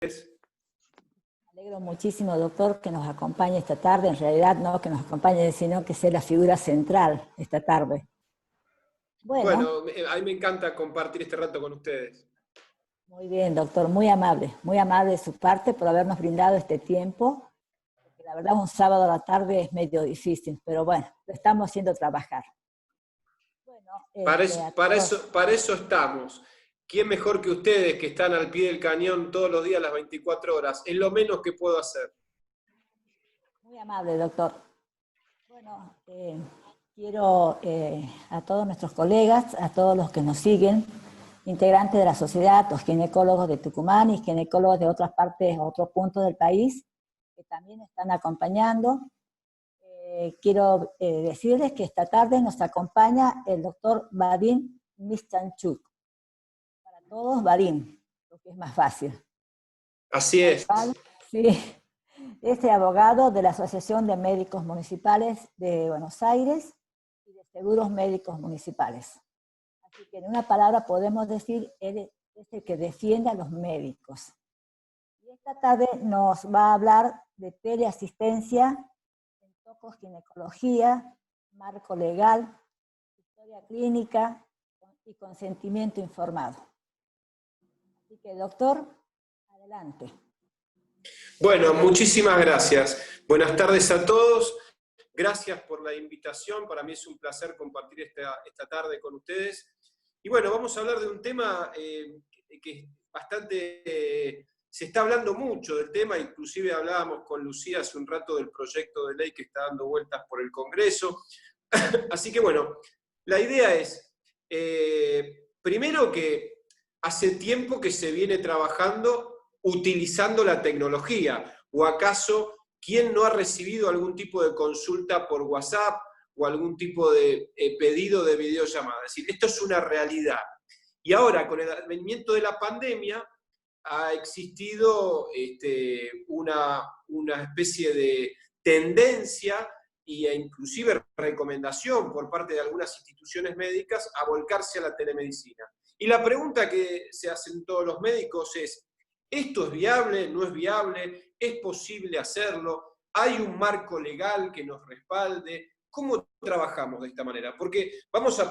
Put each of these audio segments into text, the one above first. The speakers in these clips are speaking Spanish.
Me alegro muchísimo, doctor, que nos acompañe esta tarde. En realidad no que nos acompañe, sino que sea la figura central esta tarde. Bueno, a mí me encanta compartir este rato con ustedes. Muy bien, doctor, muy amable de su parte por habernos brindado este tiempo. Porque la verdad un sábado a la tarde es medio difícil, pero bueno, lo estamos haciendo trabajar. Bueno, para eso estamos. ¿Quién mejor que ustedes que están al pie del cañón todos los días, las 24 horas? Es lo menos que puedo hacer. Muy amable, doctor. Bueno, quiero a todos nuestros colegas, a todos los que nos siguen, integrantes de la sociedad, los ginecólogos de Tucumán y ginecólogos de otras partes, otros puntos del país, que también están acompañando. Quiero decirles que esta tarde nos acompaña el doctor Vadim Mischanchuk. Para todos, Vadim, lo que es más fácil. Así es. Sí. Este abogado de la Asociación de Médicos Municipales de Buenos Aires y de Seguros Médicos Municipales. Así que en una palabra podemos decir, él es el que defiende a los médicos. Y esta tarde nos va a hablar de teleasistencia, en ginecología, marco legal, historia clínica y consentimiento informado. Así que, doctor, adelante. Bueno, muchísimas gracias. Buenas tardes a todos. Gracias por la invitación. Para mí es un placer compartir esta tarde con ustedes. Y bueno, vamos a hablar de un tema que bastante... se está hablando mucho del tema, inclusive hablábamos con Lucía hace un rato del proyecto de ley que está dando vueltas por el Congreso. Así que bueno, la idea es, primero que hace tiempo que se viene trabajando utilizando la tecnología, o acaso, ¿quién no ha recibido algún tipo de consulta por WhatsApp o algún tipo de pedido de videollamada? Es decir, esto es una realidad. Y ahora, con el advenimiento de la pandemia, ha existido una especie de tendencia e inclusive recomendación por parte de algunas instituciones médicas a volcarse a la telemedicina. Y la pregunta que se hacen todos los médicos es, ¿esto es viable? ¿No es viable? ¿Es posible hacerlo? ¿Hay un marco legal que nos respalde? ¿Cómo trabajamos de esta manera? Porque vamos a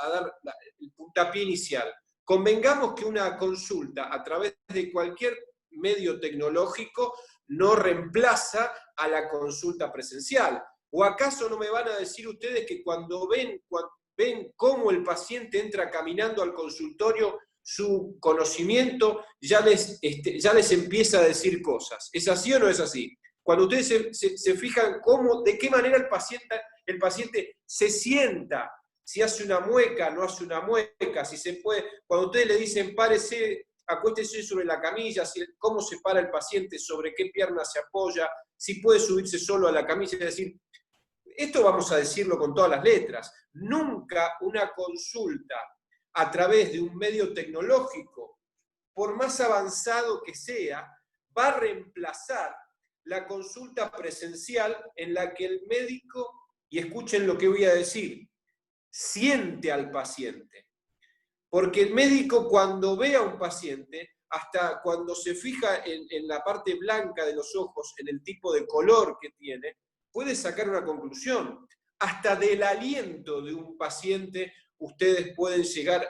dar el puntapié inicial. Convengamos que una consulta a través de cualquier medio tecnológico no reemplaza a la consulta presencial. ¿O acaso no me van a decir ustedes que cuando ven cómo el paciente entra caminando al consultorio, su conocimiento ya les empieza a decir cosas? ¿Es así o no es así? Cuando ustedes se fijan de qué manera el paciente se sienta, si hace una mueca, no hace una mueca, si se puede, cuando ustedes le dicen párese, acuéstese sobre la camilla, cómo se para el paciente, sobre qué pierna se apoya, si puede subirse solo a la camilla, es decir, esto vamos a decirlo con todas las letras, nunca una consulta a través de un medio tecnológico, por más avanzado que sea, va a reemplazar la consulta presencial en la que el médico, y escuchen lo que voy a decir, siente al paciente. Porque el médico cuando ve a un paciente, hasta cuando se fija en la parte blanca de los ojos, en el tipo de color que tiene, puede sacar una conclusión. Hasta del aliento de un paciente ustedes pueden llegar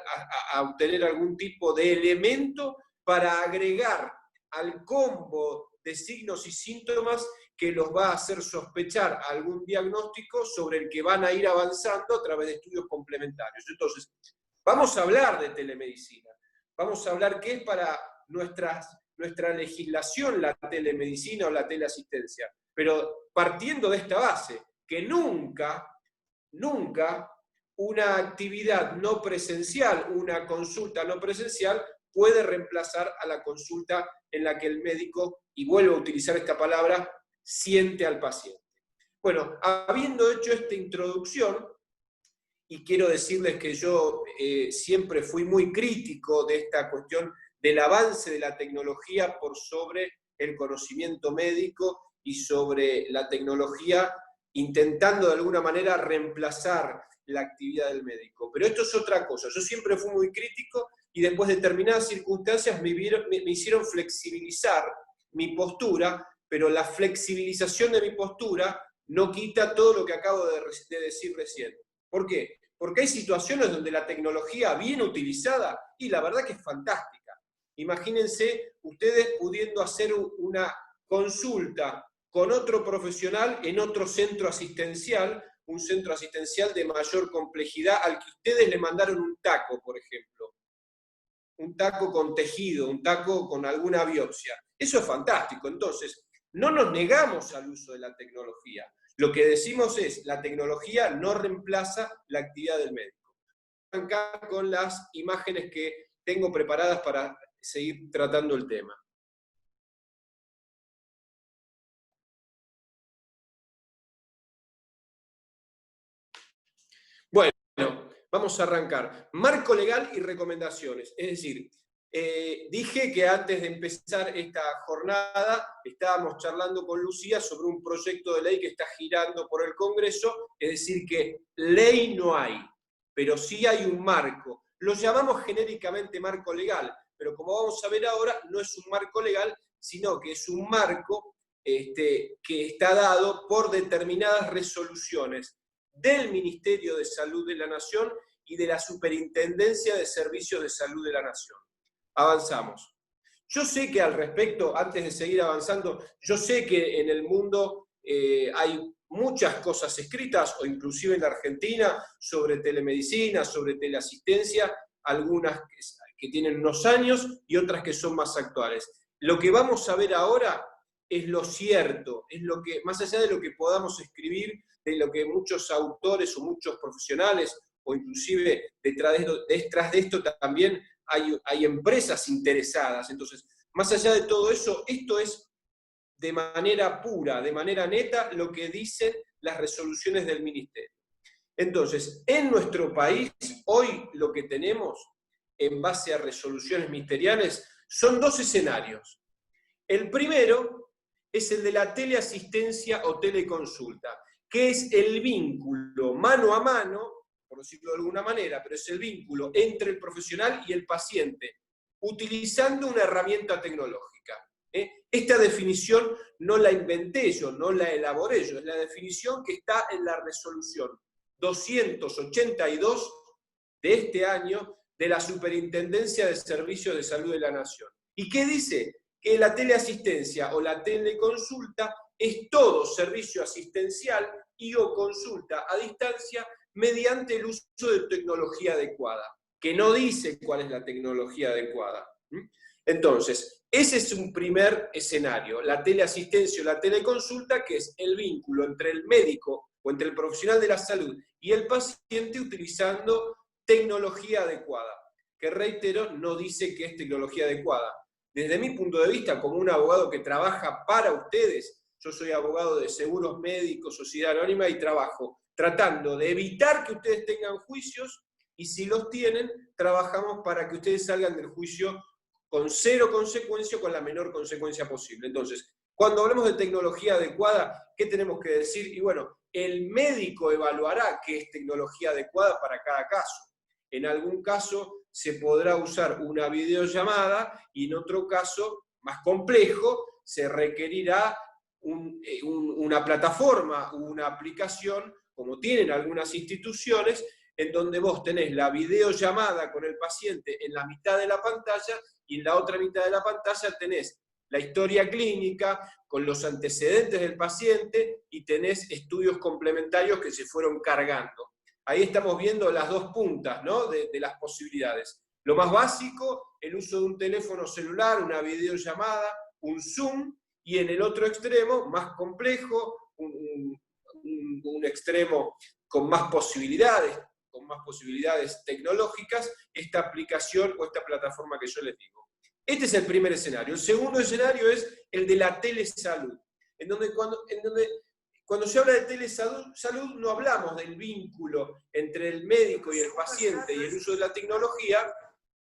a obtener algún tipo de elemento para agregar al combo de signos y síntomas que los va a hacer sospechar algún diagnóstico sobre el que van a ir avanzando a través de estudios complementarios. Entonces, vamos a hablar de telemedicina, vamos a hablar qué es para nuestra legislación la telemedicina o la teleasistencia, pero partiendo de esta base, que nunca una actividad no presencial, una consulta no presencial, puede reemplazar a la consulta en la que el médico, y vuelvo a utilizar esta palabra, siente al paciente. Bueno, habiendo hecho esta introducción, y quiero decirles que yo siempre fui muy crítico de esta cuestión del avance de la tecnología por sobre el conocimiento médico y sobre la tecnología intentando de alguna manera reemplazar la actividad del médico. Pero esto es otra cosa. Yo siempre fui muy crítico y después determinadas circunstancias me hicieron flexibilizar mi postura, pero la flexibilización de mi postura no quita todo lo que acabo de decir recién. ¿Por qué? Porque hay situaciones donde la tecnología bien utilizada, y la verdad que es fantástica. Imagínense ustedes pudiendo hacer una consulta con otro profesional en otro centro asistencial, un centro asistencial de mayor complejidad al que ustedes le mandaron un taco, por ejemplo. Un taco con tejido, un taco con alguna biopsia. Eso es fantástico. Entonces, no nos negamos al uso de la tecnología. Lo que decimos es, la tecnología no reemplaza la actividad del médico. Voy a arrancar con las imágenes que tengo preparadas para seguir tratando el tema. Bueno, vamos a arrancar. Marco legal y recomendaciones. Es decir, dije que antes de empezar esta jornada estábamos charlando con Lucía sobre un proyecto de ley que está girando por el Congreso, es decir, que ley no hay, pero sí hay un marco. Lo llamamos genéricamente marco legal, pero como vamos a ver ahora, no es un marco legal, sino que es un marco que está dado por determinadas resoluciones del Ministerio de Salud de la Nación y de la Superintendencia de Servicios de Salud de la Nación. Avanzamos. Yo sé que al respecto, antes de seguir avanzando, yo sé que en el mundo hay muchas cosas escritas, o inclusive en la Argentina, sobre telemedicina, sobre teleasistencia, algunas que tienen unos años y otras que son más actuales. Lo que vamos a ver ahora es lo cierto, es lo que, más allá de lo que podamos escribir, de lo que muchos autores o muchos profesionales, o inclusive detrás de esto también hay empresas interesadas. Entonces, más allá de todo eso, esto es de manera pura, de manera neta, lo que dicen las resoluciones del Ministerio. Entonces, en nuestro país, hoy lo que tenemos, en base a resoluciones ministeriales, son dos escenarios. El primero es el de la teleasistencia o teleconsulta, que es el vínculo mano a mano, por decirlo de alguna manera, pero es el vínculo entre el profesional y el paciente, utilizando una herramienta tecnológica. Esta definición no la inventé yo, no la elaboré yo, es la definición que está en la resolución 282 de este año de la Superintendencia de Servicios de Salud de la Nación. ¿Y qué dice? Que la teleasistencia o la teleconsulta es todo servicio asistencial y o consulta a distancia mediante el uso de tecnología adecuada, que no dice cuál es la tecnología adecuada. Entonces, ese es un primer escenario, la teleasistencia o la teleconsulta, que es el vínculo entre el médico o entre el profesional de la salud y el paciente utilizando tecnología adecuada, que reitero, no dice que es tecnología adecuada. Desde mi punto de vista, como un abogado que trabaja para ustedes, yo soy abogado de seguros médicos, sociedad anónima, y trabajo tratando de evitar que ustedes tengan juicios, y si los tienen, trabajamos para que ustedes salgan del juicio con cero consecuencia o con la menor consecuencia posible. Entonces, cuando hablamos de tecnología adecuada, ¿qué tenemos que decir? Y bueno, el médico evaluará qué es tecnología adecuada para cada caso. En algún caso se podrá usar una videollamada y en otro caso, más complejo, se requerirá una plataforma, una aplicación, como tienen algunas instituciones, en donde vos tenés la videollamada con el paciente en la mitad de la pantalla y en la otra mitad de la pantalla tenés la historia clínica con los antecedentes del paciente y tenés estudios complementarios que se fueron cargando. Ahí estamos viendo las dos puntas, ¿no?, de las posibilidades. Lo más básico, el uso de un teléfono celular, una videollamada, un Zoom, y en el otro extremo, más complejo, un extremo con más posibilidades tecnológicas, esta aplicación o esta plataforma que yo les digo. Este es el primer escenario. El segundo escenario es el de la telesalud, en donde cuando se habla de telesalud no hablamos del vínculo entre el médico y el paciente y el uso de la tecnología,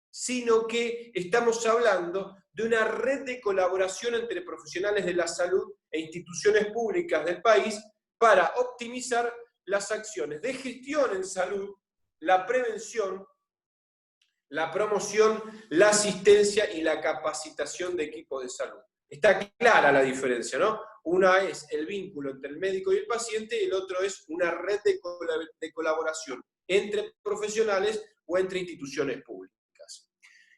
sino que estamos hablando de una red de colaboración entre profesionales de la salud e instituciones públicas del país para optimizar las acciones de gestión en salud, la prevención la promoción, la asistencia y la capacitación de equipos de salud. Está clara la diferencia, ¿no? Una es el vínculo entre el médico y el paciente y el otro es una red de colaboración entre profesionales o entre instituciones públicas.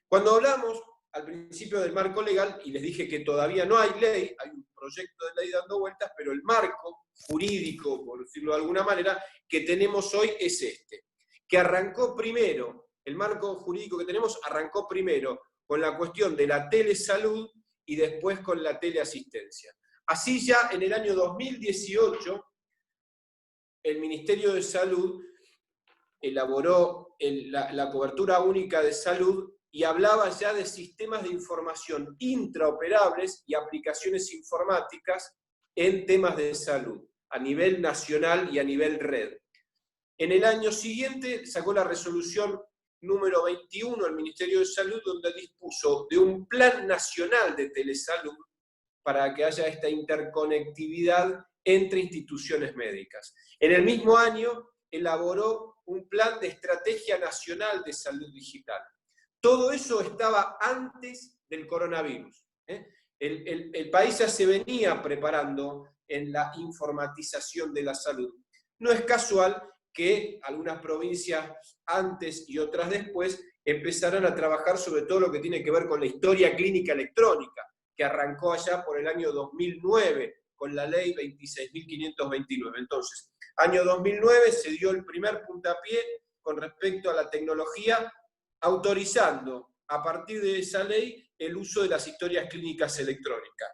Cuando hablamos al principio del marco legal, y les dije que todavía no hay ley, hay un proyecto de ley dando vueltas, pero el marco jurídico, por decirlo de alguna manera, que tenemos hoy es este, que arrancó primero, el marco jurídico que tenemos arrancó primero con la cuestión de la telesalud y después con la teleasistencia. Así ya en el año 2018, el Ministerio de Salud elaboró la cobertura única de salud y hablaba ya de sistemas de información intraoperables y aplicaciones informáticas en temas de salud, a nivel nacional y a nivel red. En el año siguiente sacó la resolución número 21 del Ministerio de Salud, donde dispuso de un plan nacional de telesalud para que haya esta interconectividad entre instituciones médicas. En el mismo año elaboró un plan de estrategia nacional de salud digital. Todo eso estaba antes del coronavirus. El país ya se venía preparando en la informatización de la salud. No es casual que algunas provincias antes y otras después empezaran a trabajar sobre todo lo que tiene que ver con la historia clínica electrónica, que arrancó allá por el año 2009 con la ley 26.529. Entonces, año 2009 se dio el primer puntapié con respecto a la tecnología, autorizando a partir de esa ley el uso de las historias clínicas electrónicas.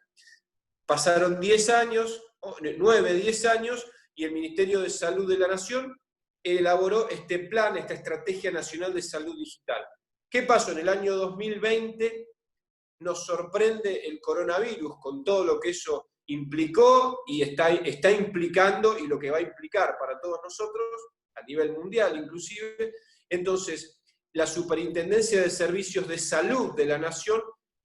Pasaron 10 años, 9, 10 años, y el Ministerio de Salud de la Nación elaboró este plan, esta Estrategia Nacional de Salud Digital. ¿Qué pasó? En el año 2020 nos sorprende el coronavirus con todo lo que eso implicó y está implicando y lo que va a implicar para todos nosotros, a nivel mundial inclusive. Entonces, la Superintendencia de Servicios de Salud de la Nación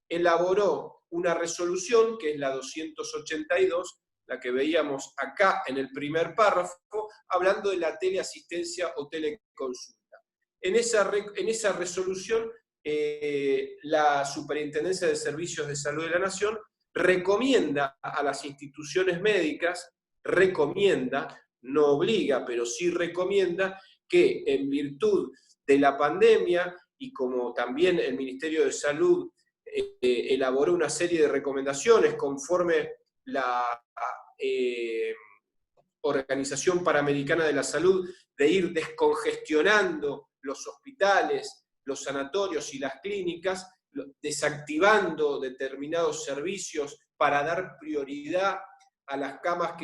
elaboró una resolución, que es la 282, la que veíamos acá en el primer párrafo, hablando de la teleasistencia o teleconsulta. En esa resolución, la Superintendencia de Servicios de Salud de la Nación recomienda a las instituciones médicas, no obliga, pero sí recomienda que en virtud de la pandemia, y como también el Ministerio de Salud elaboró una serie de recomendaciones conforme la Organización Panamericana de la Salud, de ir descongestionando los hospitales, los sanatorios y las clínicas, desactivando determinados servicios para dar prioridad a las camas,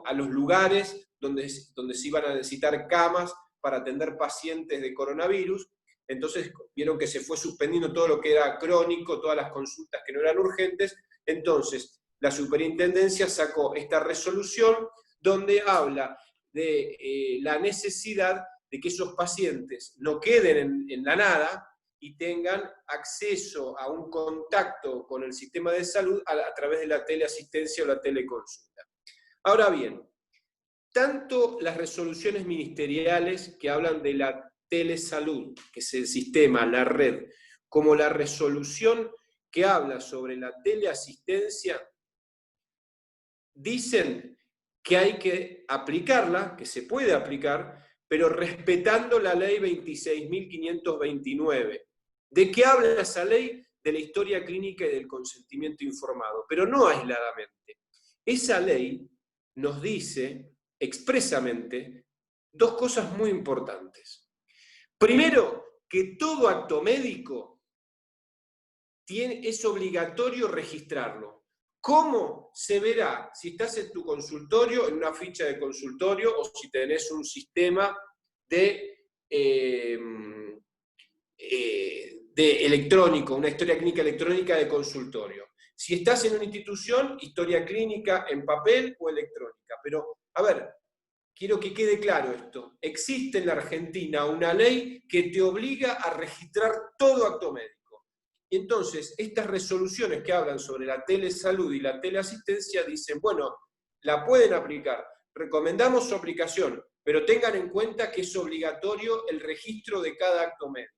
a los lugares donde se iban a necesitar camas para atender pacientes de coronavirus. Entonces vieron que se fue suspendiendo todo lo que era crónico, todas las consultas que no eran urgentes. Entonces la superintendencia sacó esta resolución donde habla de la necesidad de que esos pacientes no queden en la nada y tengan acceso a un contacto con el sistema de salud a través de la teleasistencia o la teleconsulta. Ahora bien, tanto las resoluciones ministeriales que hablan de la telesalud, que es el sistema, la red, como la resolución que habla sobre la teleasistencia, dicen que hay que aplicarla, que se puede aplicar, pero respetando la ley 26.529. ¿De qué habla esa ley? De la historia clínica y del consentimiento informado, pero no aisladamente. Esa ley nos dice expresamente dos cosas muy importantes. Primero, que todo acto médico es obligatorio registrarlo. ¿Cómo? Se verá si estás en tu consultorio, en una ficha de consultorio, o si tenés un sistema de electrónico, una historia clínica electrónica de consultorio. Si estás en una institución, historia clínica en papel o electrónica. Pero, a ver, quiero que quede claro esto. Existe en la Argentina una ley que te obliga a registrar todo acto médico. Y entonces, estas resoluciones que hablan sobre la telesalud y la teleasistencia dicen, bueno, la pueden aplicar, recomendamos su aplicación, pero tengan en cuenta que es obligatorio el registro de cada acto médico.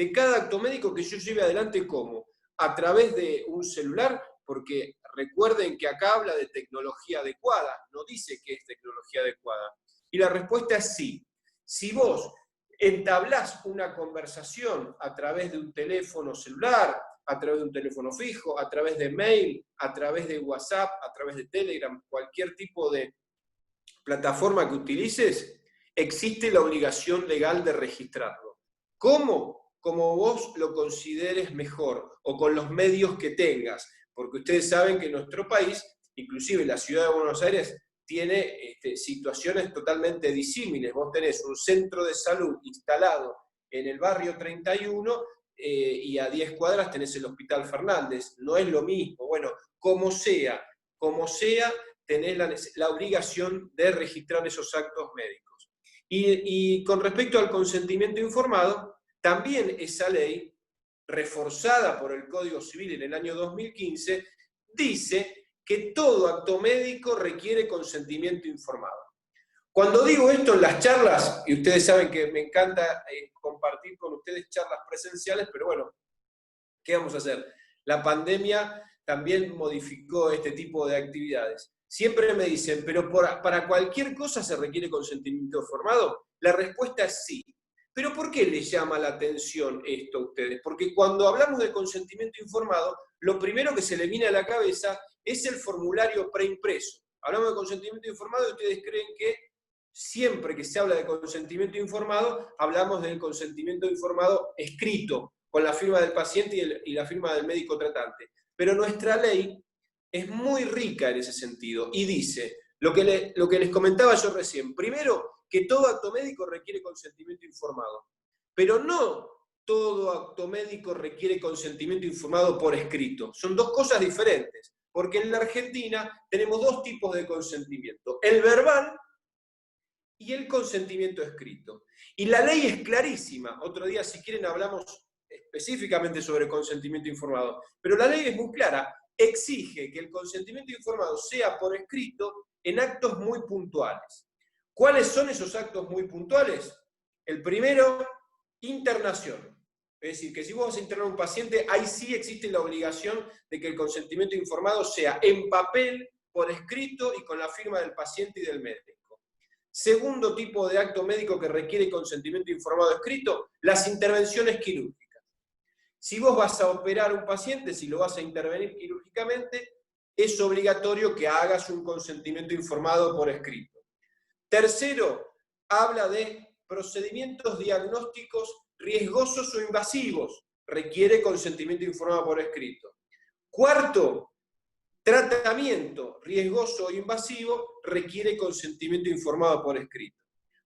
de cada acto médico que yo lleve adelante. ¿Cómo? A través de un celular, porque recuerden que acá habla de tecnología adecuada, no dice que es tecnología adecuada. Y la respuesta es sí. Si vos entablás una conversación a través de un teléfono celular, a través de un teléfono fijo, a través de mail, a través de WhatsApp, a través de Telegram, cualquier tipo de plataforma que utilices, existe la obligación legal de registrarlo. ¿Cómo? Como vos lo consideres mejor, o con los medios que tengas, porque ustedes saben que nuestro país, inclusive la ciudad de Buenos Aires, tiene situaciones totalmente disímiles. Vos tenés un centro de salud instalado en el barrio 31 y a 10 cuadras tenés el Hospital Fernández. No es lo mismo. Bueno, como sea, tenés la obligación de registrar esos actos médicos. Y con respecto al consentimiento informado, también esa ley, reforzada por el Código Civil en el año 2015, dice que todo acto médico requiere consentimiento informado. Cuando digo esto en las charlas, y ustedes saben que me encanta compartir con ustedes charlas presenciales, pero bueno, ¿qué vamos a hacer? La pandemia también modificó este tipo de actividades. Siempre me dicen, pero para cualquier cosa se requiere consentimiento informado. La respuesta es sí. ¿Pero por qué les llama la atención esto a ustedes? Porque cuando hablamos de consentimiento informado, lo primero que se le viene a la cabeza es el formulario preimpreso. Hablamos de consentimiento informado y ustedes creen que siempre que se habla de consentimiento informado, hablamos del consentimiento informado escrito, con la firma del paciente y la firma del médico tratante. Pero nuestra ley es muy rica en ese sentido y dice lo que les comentaba yo recién. Primero, que todo acto médico requiere consentimiento informado, pero no todo acto médico requiere consentimiento informado por escrito. Son dos cosas diferentes, porque en la Argentina tenemos dos tipos de consentimiento: el verbal y el consentimiento escrito. Y la ley es clarísima. Otro día, si quieren, hablamos específicamente sobre consentimiento informado. Pero la ley es muy clara. Exige que el consentimiento informado sea por escrito en actos muy puntuales. ¿Cuáles son esos actos muy puntuales? El primero, internación. Es decir, que si vos vas a internar a un paciente, ahí sí existe la obligación de que el consentimiento informado sea en papel, por escrito y con la firma del paciente y del médico. Segundo tipo de acto médico que requiere consentimiento informado escrito, las intervenciones quirúrgicas. Si vos vas a operar a un paciente, si lo vas a intervenir quirúrgicamente, es obligatorio que hagas un consentimiento informado por escrito. Tercero, habla de procedimientos diagnósticos riesgosos o invasivos. Requiere consentimiento informado por escrito. Cuarto, tratamiento riesgoso o invasivo requiere consentimiento informado por escrito.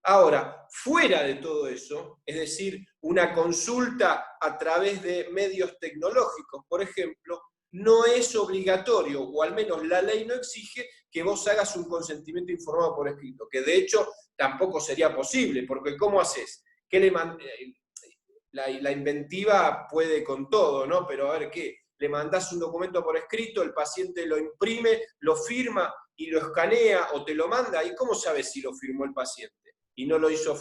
Ahora, fuera de todo eso, es decir, una consulta a través de medios tecnológicos, por ejemplo, no es obligatorio, o al menos la ley no exige que vos hagas un consentimiento informado por escrito, que de hecho tampoco sería posible, porque ¿cómo haces? La inventiva puede con todo, ¿no? Pero a ver, ¿qué? Le mandás un documento por escrito, el paciente lo imprime, lo firma y lo escanea o te lo manda, ¿y cómo sabes si lo firmó el paciente? Y no lo hizo,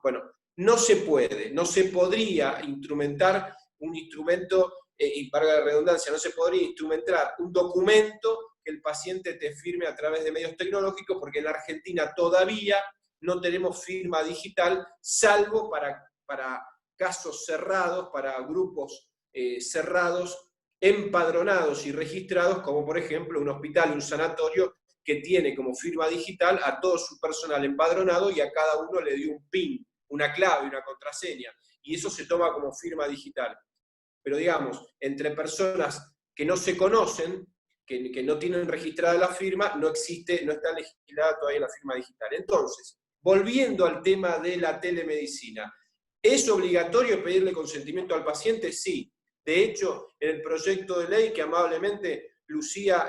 bueno, no se puede, no se podría instrumentar un instrumento, y para la redundancia, no se podría instrumentar un documento que el paciente te firme a través de medios tecnológicos, porque en la Argentina todavía no tenemos firma digital, salvo para casos cerrados, para grupos cerrados, empadronados y registrados, como por ejemplo un hospital, un sanatorio, que tiene como firma digital a todo su personal empadronado y a cada uno le dio un PIN, una clave, una contraseña, y eso se toma como firma digital. Pero digamos, entre personas que no se conocen, que no tienen registrada la firma, no está legislada todavía la firma digital. Entonces, volviendo al tema de la telemedicina, ¿es obligatorio pedirle consentimiento al paciente? Sí. De hecho, en el proyecto de ley que amablemente Lucía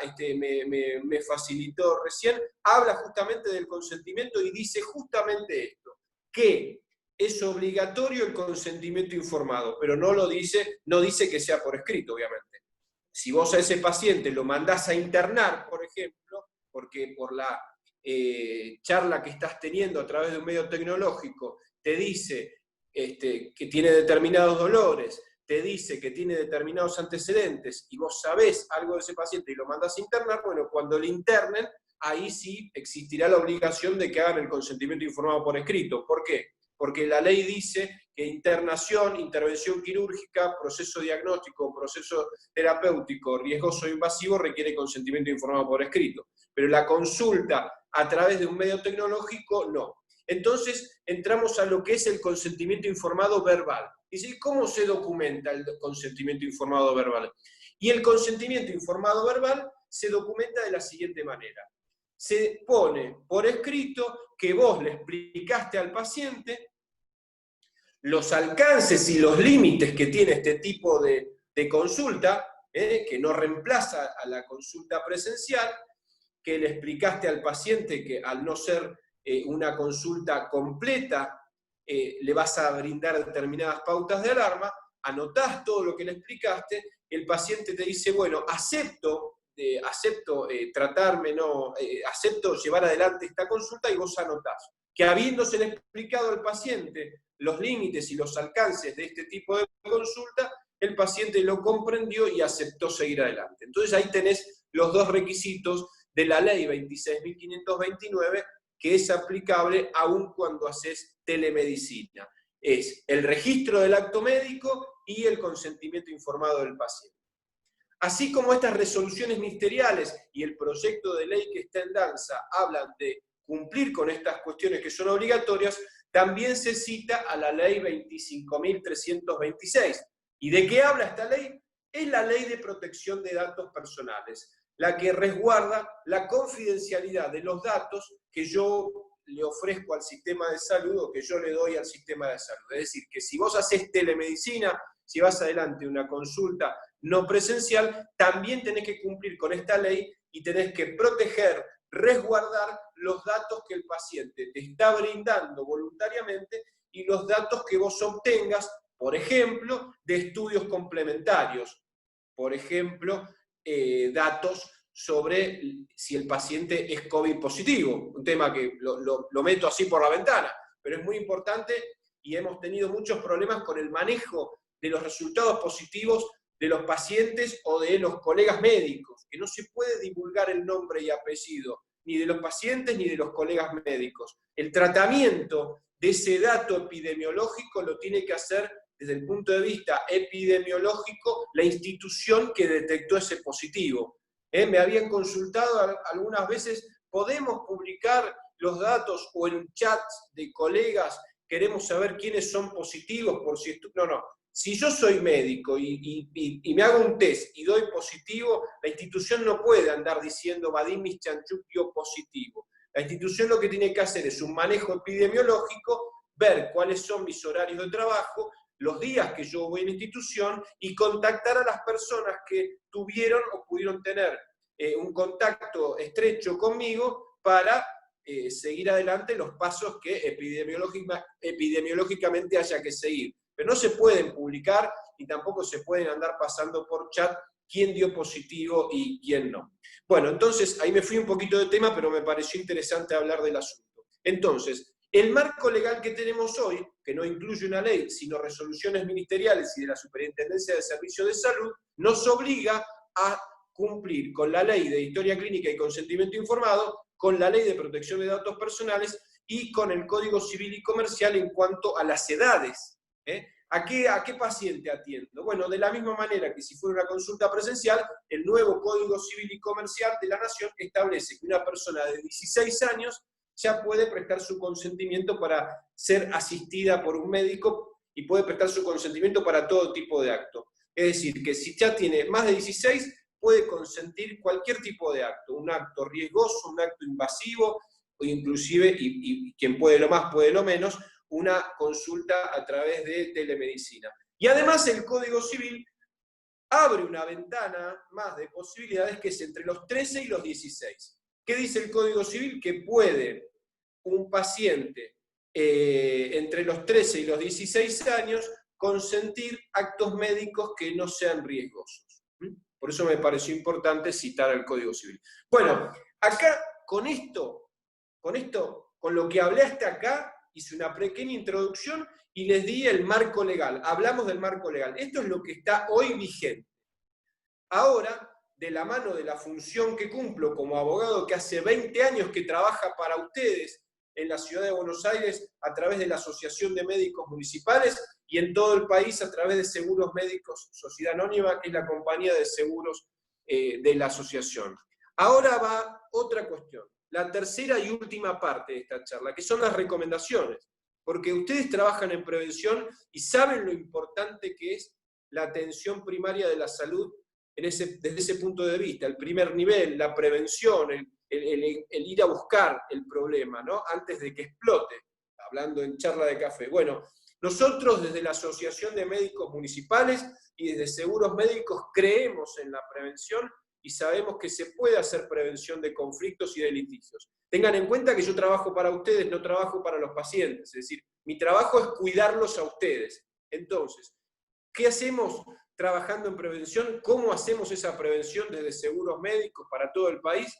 me facilitó recién, habla justamente del consentimiento y dice justamente esto, que es obligatorio el consentimiento informado, pero no dice que sea por escrito, obviamente. Si vos a ese paciente lo mandás a internar, por ejemplo, porque por la charla que estás teniendo a través de un medio tecnológico te dice que tiene determinados dolores, te dice que tiene determinados antecedentes y vos sabés algo de ese paciente y lo mandás a internar, bueno, cuando le internen, ahí sí existirá la obligación de que hagan el consentimiento informado por escrito. ¿Por qué? Porque la ley dice que internación, intervención quirúrgica, proceso diagnóstico, proceso terapéutico, riesgoso o invasivo requiere consentimiento informado por escrito. Pero la consulta a través de un medio tecnológico, no. Entonces, entramos a lo que es el consentimiento informado verbal. Dice, ¿cómo se documenta el consentimiento informado verbal? Y el consentimiento informado verbal se documenta de la siguiente manera. Se pone por escrito que vos le explicaste al paciente los alcances y los límites que tiene este tipo de consulta, que no reemplaza a la consulta presencial, que le explicaste al paciente que al no ser una consulta completa, le vas a brindar determinadas pautas de alarma, anotás todo lo que le explicaste, el paciente te dice, bueno, acepto tratarme, no, acepto llevar adelante esta consulta, y vos anotás que habiéndosele explicado al paciente los límites y los alcances de este tipo de consulta, el paciente lo comprendió y aceptó seguir adelante. Entonces ahí tenés los dos requisitos de la ley 26.529, que es aplicable aún cuando haces telemedicina. Es el registro del acto médico y el consentimiento informado del paciente. Así como estas resoluciones ministeriales y el proyecto de ley que está en danza hablan de cumplir con estas cuestiones que son obligatorias, también se cita a la ley 25.326. ¿Y de qué habla esta ley? Es la ley de protección de datos personales, la que resguarda la confidencialidad de los datos que yo le ofrezco al sistema de salud o que yo le doy al sistema de salud. Es decir, que si vos haces telemedicina, si vas adelante una consulta no presencial, también tenés que cumplir con esta ley y tenés que proteger, resguardar los datos que el paciente te está brindando voluntariamente y los datos que vos obtengas, por ejemplo, de estudios complementarios. Por ejemplo, datos sobre si el paciente es COVID positivo, un tema que lo meto así por la ventana, pero es muy importante y hemos tenido muchos problemas con el manejo de los resultados positivos de los pacientes o de los colegas médicos, que no se puede divulgar el nombre y apellido, ni de los pacientes ni de los colegas médicos. El tratamiento de ese dato epidemiológico lo tiene que hacer desde el punto de vista epidemiológico la institución que detectó ese positivo. Me habían consultado algunas veces, ¿podemos publicar los datos o en chats de colegas queremos saber quiénes son positivos por si esto? No. Si yo soy médico y me hago un test y doy positivo, la institución no puede andar diciendo Vadim Mischanchuk dio positivo. La institución lo que tiene que hacer es un manejo epidemiológico, ver cuáles son mis horarios de trabajo, los días que yo voy a la institución y contactar a las personas que tuvieron o pudieron tener un contacto estrecho conmigo para seguir adelante los pasos que epidemiológicamente haya que seguir. Pero no se pueden publicar y tampoco se pueden andar pasando por chat quién dio positivo y quién no. Bueno, entonces ahí me fui un poquito de tema, pero me pareció interesante hablar del asunto. Entonces, el marco legal que tenemos hoy, que no incluye una ley, sino resoluciones ministeriales y de la Superintendencia de Servicios de Salud, nos obliga a cumplir con la ley de historia clínica y consentimiento informado, con la ley de protección de datos personales y con el Código Civil y Comercial en cuanto a las edades. ¿A qué paciente atiendo? Bueno, de la misma manera que si fuera una consulta presencial, el nuevo Código Civil y Comercial de la Nación establece que una persona de 16 años ya puede prestar su consentimiento para ser asistida por un médico y puede prestar su consentimiento para todo tipo de acto. Es decir, que si ya tiene más de 16, puede consentir cualquier tipo de acto, un acto riesgoso, un acto invasivo, o inclusive, y quien puede lo más, puede lo menos, una consulta a través de telemedicina. Y además el Código Civil abre una ventana más de posibilidades que es entre los 13 y los 16. ¿Qué dice el Código Civil? Que puede un paciente entre los 13 y los 16 años consentir actos médicos que no sean riesgosos. Por eso me pareció importante citar al Código Civil. Bueno, acá con lo que hablé hasta acá, hice una pequeña introducción y les di el marco legal. Hablamos del marco legal. Esto es lo que está hoy vigente. Ahora, de la mano de la función que cumplo como abogado que hace 20 años que trabaja para ustedes en la ciudad de Buenos Aires a través de la Asociación de Médicos Municipales y en todo el país a través de Seguros Médicos Sociedad Anónima, que es la compañía de seguros de la asociación. Ahora va otra cuestión, la tercera y última parte de esta charla, que son las recomendaciones, porque ustedes trabajan en prevención y saben lo importante que es la atención primaria de la salud desde ese punto de vista, el primer nivel, la prevención, el ir a buscar el problema, ¿no? Antes de que explote, hablando en charla de café. Bueno, nosotros desde la Asociación de Médicos Municipales y desde Seguros Médicos creemos en la prevención y sabemos que se puede hacer prevención de conflictos y de litigios. Tengan en cuenta que yo trabajo para ustedes, no trabajo para los pacientes, es decir, mi trabajo es cuidarlos a ustedes. Entonces, ¿qué hacemos trabajando en prevención? ¿Cómo hacemos esa prevención desde Seguros Médicos para todo el país?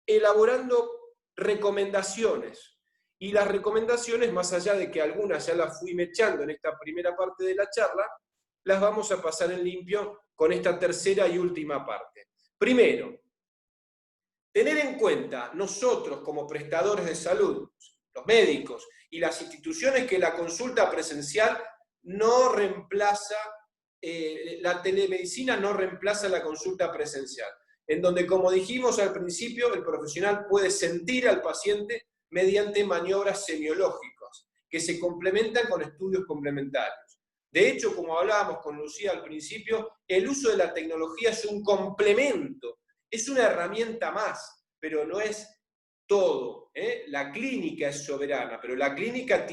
Elaborando recomendaciones. Y las recomendaciones, más allá de que algunas ya las fui mechando en esta primera parte de la charla, las vamos a pasar en limpio con esta tercera y última parte. Primero, tener en cuenta nosotros como prestadores de salud, los médicos y las instituciones, que la consulta presencial no reemplaza, la telemedicina no reemplaza la consulta presencial, en donde, como dijimos al principio, el profesional puede sentir al paciente mediante maniobras semiológicas, que se complementan con estudios complementarios. De hecho, como hablábamos con Lucía al principio, el uso de la tecnología es un complemento, es una herramienta más, pero no es todo. La clínica es soberana, pero la clínica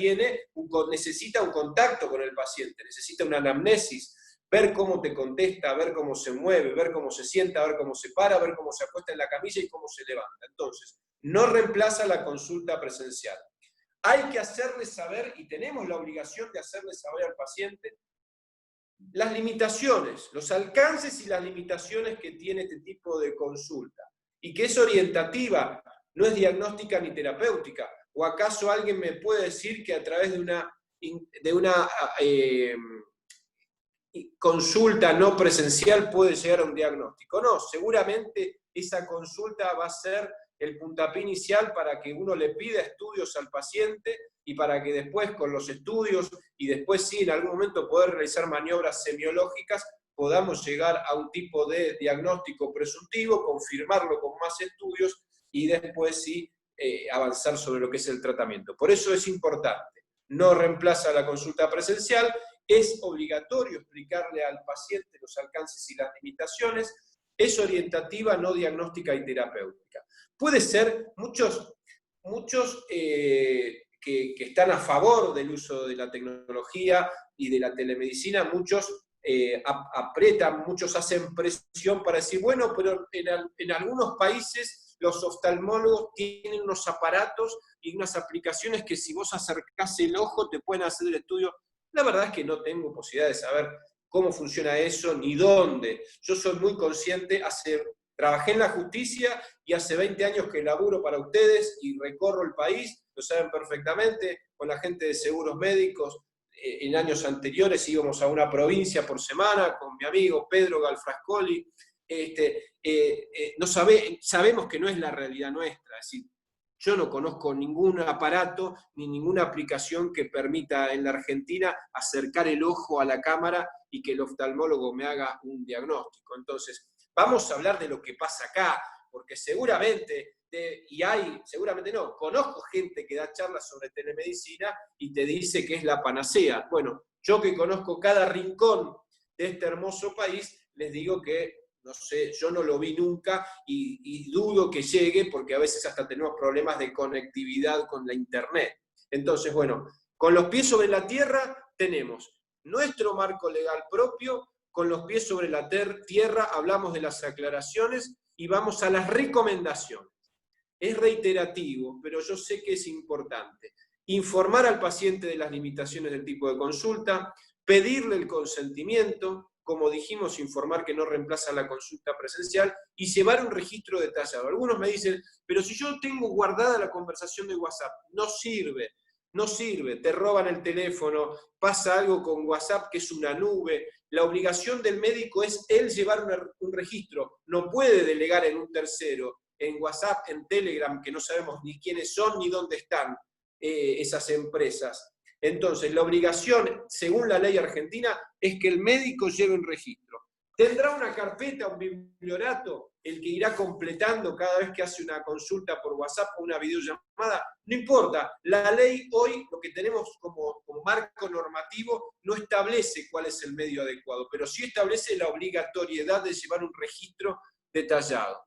necesita un contacto con el paciente, necesita una anamnesis, ver cómo te contesta, ver cómo se mueve, ver cómo se sienta, ver cómo se para, ver cómo se acuesta en la camilla y cómo se levanta. Entonces, no reemplaza la consulta presencial. Hay que hacerle saber, y tenemos la obligación de hacerle saber al paciente, las limitaciones, los alcances y las limitaciones que tiene este tipo de consulta, y que es orientativa, no es diagnóstica ni terapéutica. ¿O acaso alguien me puede decir que a través de una consulta no presencial puede llegar a un diagnóstico? No, seguramente esa consulta va a ser el puntapié inicial para que uno le pida estudios al paciente y para que después con los estudios y después sí en algún momento poder realizar maniobras semiológicas podamos llegar a un tipo de diagnóstico presuntivo, confirmarlo con más estudios y después sí avanzar sobre lo que es el tratamiento. Por eso es importante, no reemplaza la consulta presencial, es obligatorio explicarle al paciente los alcances y las limitaciones, es orientativa, no diagnóstica y terapéutica. Puede ser, muchos que están a favor del uso de la tecnología y de la telemedicina, muchos apretan, muchos hacen presión para decir, bueno, pero en algunos países los oftalmólogos tienen unos aparatos y unas aplicaciones que si vos acercás el ojo te pueden hacer el estudio. La verdad es que no tengo posibilidad de saber cómo funciona eso ni dónde. Yo soy muy consciente, trabajé en la justicia y hace 20 años que laburo para ustedes y recorro el país, lo saben perfectamente, con la gente de Seguros Médicos. En años anteriores íbamos a una provincia por semana con mi amigo Pedro Galfrascoli. Sabemos que no es la realidad nuestra, es decir, yo no conozco ningún aparato ni ninguna aplicación que permita en la Argentina acercar el ojo a la cámara y que el oftalmólogo me haga un diagnóstico. Entonces, vamos a hablar de lo que pasa acá, porque seguramente, seguramente no, conozco gente que da charlas sobre telemedicina y te dice que es la panacea. Bueno, yo que conozco cada rincón de este hermoso país, les digo que no sé, yo no lo vi nunca y dudo que llegue porque a veces hasta tenemos problemas de conectividad con la internet. Entonces, bueno, con los pies sobre la tierra tenemos nuestro marco legal propio, con los pies sobre la tierra hablamos de las aclaraciones y vamos a las recomendaciones. Es reiterativo, pero yo sé que es importante. Informar al paciente de las limitaciones del tipo de consulta, pedirle el consentimiento, como dijimos, informar que no reemplaza la consulta presencial y llevar un registro detallado. Algunos me dicen, pero si yo tengo guardada la conversación de WhatsApp, no sirve. no sirve, te roban el teléfono, pasa algo con WhatsApp que es una nube. La obligación del médico es él llevar un registro, no puede delegar en un tercero, en WhatsApp, en Telegram, que no sabemos ni quiénes son ni dónde están esas empresas. Entonces, la obligación, según la ley argentina, es que el médico lleve un registro. Tendrá una carpeta, un bibliorato, el que irá completando cada vez que hace una consulta por WhatsApp o una videollamada. No importa, la ley hoy, lo que tenemos como marco normativo, no establece cuál es el medio adecuado, pero sí establece la obligatoriedad de llevar un registro detallado.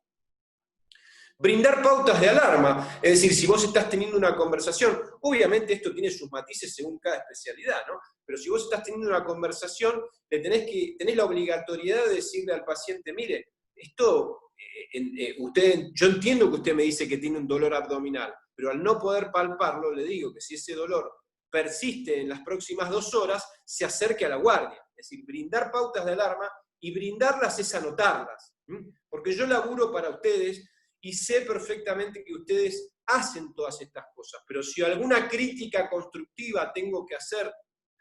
Brindar pautas de alarma, es decir, si vos estás teniendo una conversación, obviamente esto tiene sus matices según cada especialidad, ¿no? Pero si vos estás teniendo una conversación, tenés la obligatoriedad de decirle al paciente, mire, esto, yo entiendo que usted me dice que tiene un dolor abdominal, pero al no poder palparlo, le digo que si ese dolor persiste en las próximas 2 horas, se acerque a la guardia. Es decir, brindar pautas de alarma, y brindarlas es anotarlas. Porque yo laburo para ustedes, y sé perfectamente que ustedes hacen todas estas cosas, pero si alguna crítica constructiva tengo que hacer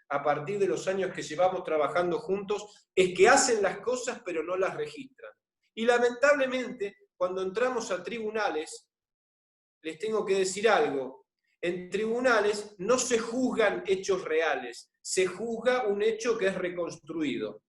a partir de los años que llevamos trabajando juntos, es que hacen las cosas pero no las registran. Y lamentablemente, cuando entramos a tribunales, les tengo que decir algo, en tribunales no se juzgan hechos reales, se juzga un hecho que es reconstruido.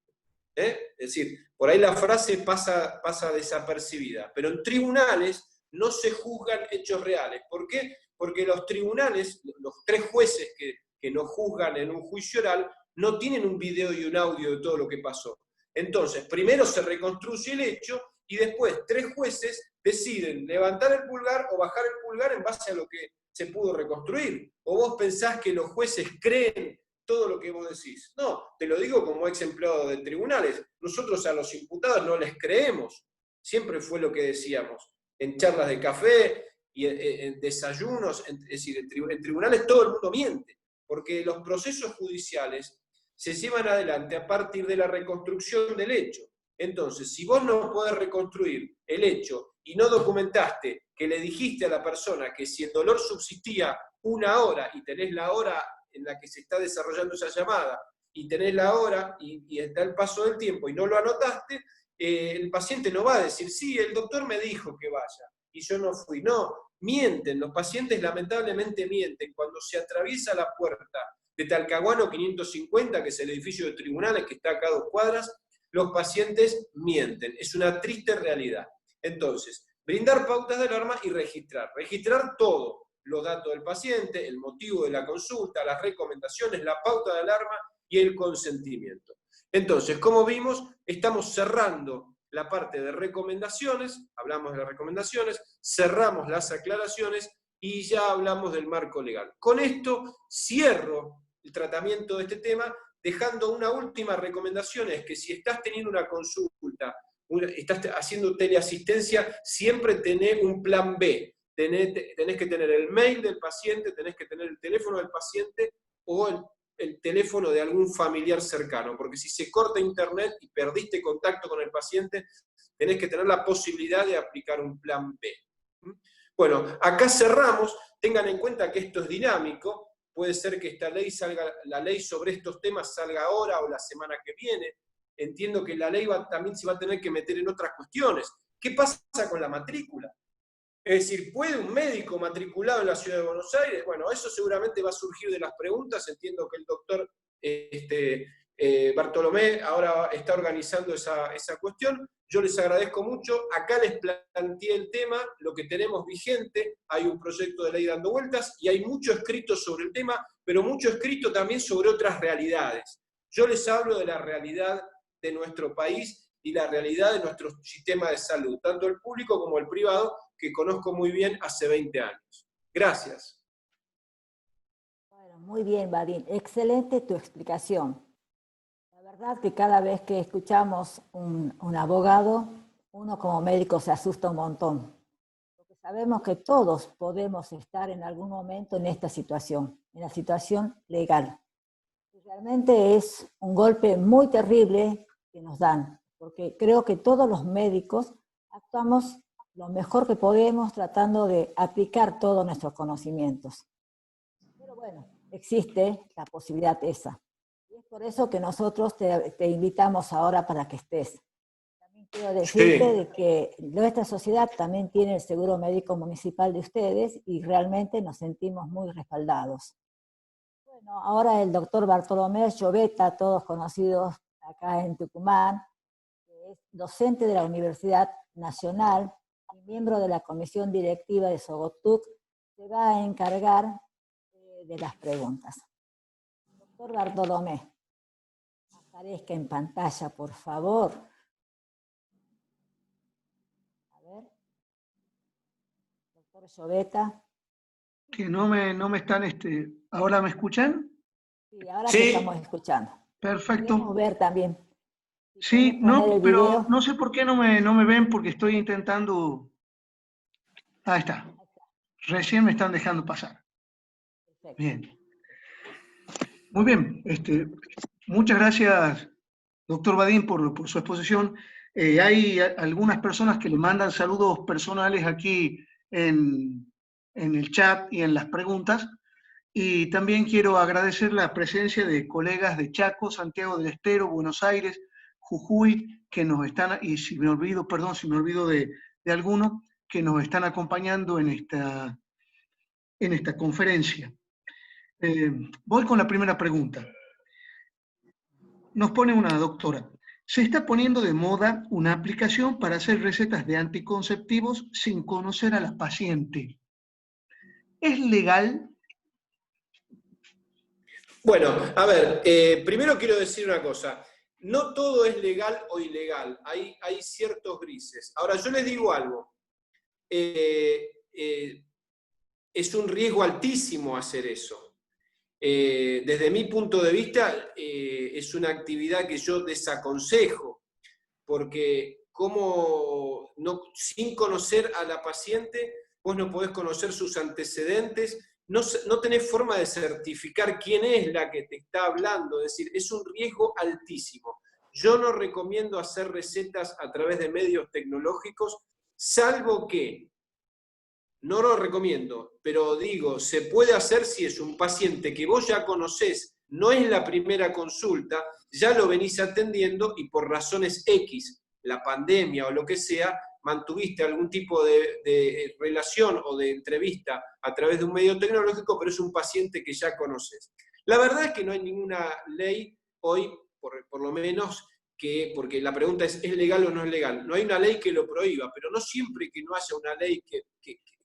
Es decir, por ahí la frase pasa desapercibida, pero en tribunales no se juzgan hechos reales. ¿Por qué? Porque los tribunales, los 3 jueces que nos juzgan en un juicio oral, no tienen un video y un audio de todo lo que pasó. Entonces, primero se reconstruye el hecho y después 3 jueces deciden levantar el pulgar o bajar el pulgar en base a lo que se pudo reconstruir. ¿O vos pensás que los jueces creen todo lo que vos decís? No, te lo digo como ex empleado de tribunales. Nosotros a los imputados no les creemos. Siempre fue lo que decíamos. En charlas de café, y en desayunos, es decir, en tribunales todo el mundo miente. Porque los procesos judiciales se llevan adelante a partir de la reconstrucción del hecho. Entonces, si vos no podés reconstruir el hecho y no documentaste que le dijiste a la persona que si el dolor subsistía 1 hora y tenés la hora en la que se está desarrollando esa llamada, y tenés la hora y está el paso del tiempo y no lo anotaste, el paciente no va a decir, sí, el doctor me dijo que vaya, y yo no fui. No, mienten, los pacientes lamentablemente mienten. Cuando se atraviesa la puerta de Talcahuano 550, que es el edificio de tribunales que está acá a 2 cuadras, los pacientes mienten. Es una triste realidad. Entonces, brindar pautas de alarma y registrar. Registrar todo. Los datos del paciente, el motivo de la consulta, las recomendaciones, la pauta de alarma y el consentimiento. Entonces, como vimos, estamos cerrando la parte de recomendaciones, hablamos de las recomendaciones, cerramos las aclaraciones y ya hablamos del marco legal. Con esto cierro el tratamiento de este tema, dejando una última recomendación, es que si estás teniendo una consulta, estás haciendo teleasistencia, siempre tenés un plan B. Tenés que tener el mail del paciente, tenés que tener el teléfono del paciente o el teléfono de algún familiar cercano, porque si se corta internet y perdiste contacto con el paciente, tenés que tener la posibilidad de aplicar un plan B. Bueno, acá cerramos. Tengan en cuenta que esto es dinámico. Puede ser que la ley sobre estos temas salga ahora o la semana que viene. Entiendo que la ley también se va a tener que meter en otras cuestiones. ¿Qué pasa con la matrícula? Es decir, ¿puede un médico matriculado en la Ciudad de Buenos Aires? Bueno, eso seguramente va a surgir de las preguntas. Entiendo que el doctor Bartolomé ahora está organizando esa cuestión. Yo les agradezco mucho. Acá les planteé el tema, lo que tenemos vigente. Hay un proyecto de ley dando vueltas y hay mucho escrito sobre el tema, pero mucho escrito también sobre otras realidades. Yo les hablo de la realidad de nuestro país y la realidad de nuestro sistema de salud, tanto el público como el privado, que conozco muy bien hace 20 años. Gracias. Bueno, muy bien, Vadim. Excelente tu explicación. La verdad que cada vez que escuchamos un abogado, uno como médico se asusta un montón. Porque sabemos que todos podemos estar en algún momento en esta situación, en la situación legal. Y realmente es un golpe muy terrible que nos dan, porque creo que todos los médicos actuamos lo mejor que podemos tratando de aplicar todos nuestros conocimientos. Pero Bueno, existe la posibilidad esa. Y es por eso que nosotros te invitamos ahora para que estés. También quiero decirte Sí. de que nuestra sociedad también tiene el seguro médico municipal de ustedes y realmente nos sentimos muy respaldados. Bueno, ahora el doctor Bartolomé Lloveta, todos conocidos acá en Tucumán, que es docente de la Universidad Nacional y miembro de la comisión directiva de Sogotuc, se va a encargar de las preguntas. Doctor Bartolomé, aparezca en pantalla, por favor. A ver. Doctor Lloveta. Que no me están, ¿ahora me escuchan? Sí, ahora te Sí. estamos escuchando. Perfecto. Podemos ver también. Si Sí, podés poner no, el pero video. no sé por qué no me ven porque estoy intentando... Ahí está. Recién me están dejando pasar. Perfecto. Bien. Muy bien. Muchas gracias, doctor Badín, por su exposición. Hay algunas personas que le mandan saludos personales aquí en el chat y en las preguntas. Y también quiero agradecer la presencia de colegas de Chaco, Santiago del Estero, Buenos Aires, Jujuy, que nos están, y si me olvido, perdón, si me olvido de alguno, que nos están acompañando en esta conferencia. Voy con la primera pregunta. Nos pone una doctora. Se está poniendo de moda una aplicación para hacer recetas de anticonceptivos sin conocer a la paciente. ¿Es legal? Bueno, a ver, primero quiero decir una cosa. No todo es legal o ilegal, hay ciertos grises. Ahora, yo les digo algo. Es un riesgo altísimo hacer eso. Desde mi punto de vista, es una actividad que yo desaconsejo, porque sin conocer a la paciente, vos no podés conocer sus antecedentes, no tenés forma de certificar quién es la que te está hablando, es decir, es un riesgo altísimo. Yo no recomiendo hacer recetas a través de medios tecnológicos, salvo que, no lo recomiendo, pero digo, se puede hacer si es un paciente que vos ya conocés, no es la primera consulta, ya lo venís atendiendo y por razones X, la pandemia o lo que sea, mantuviste algún tipo de relación o de entrevista a través de un medio tecnológico, pero es un paciente que ya conoces. La verdad es que no hay ninguna ley hoy, por lo menos, porque la pregunta es legal o no es legal? No hay una ley que lo prohíba, pero no siempre que no haya una ley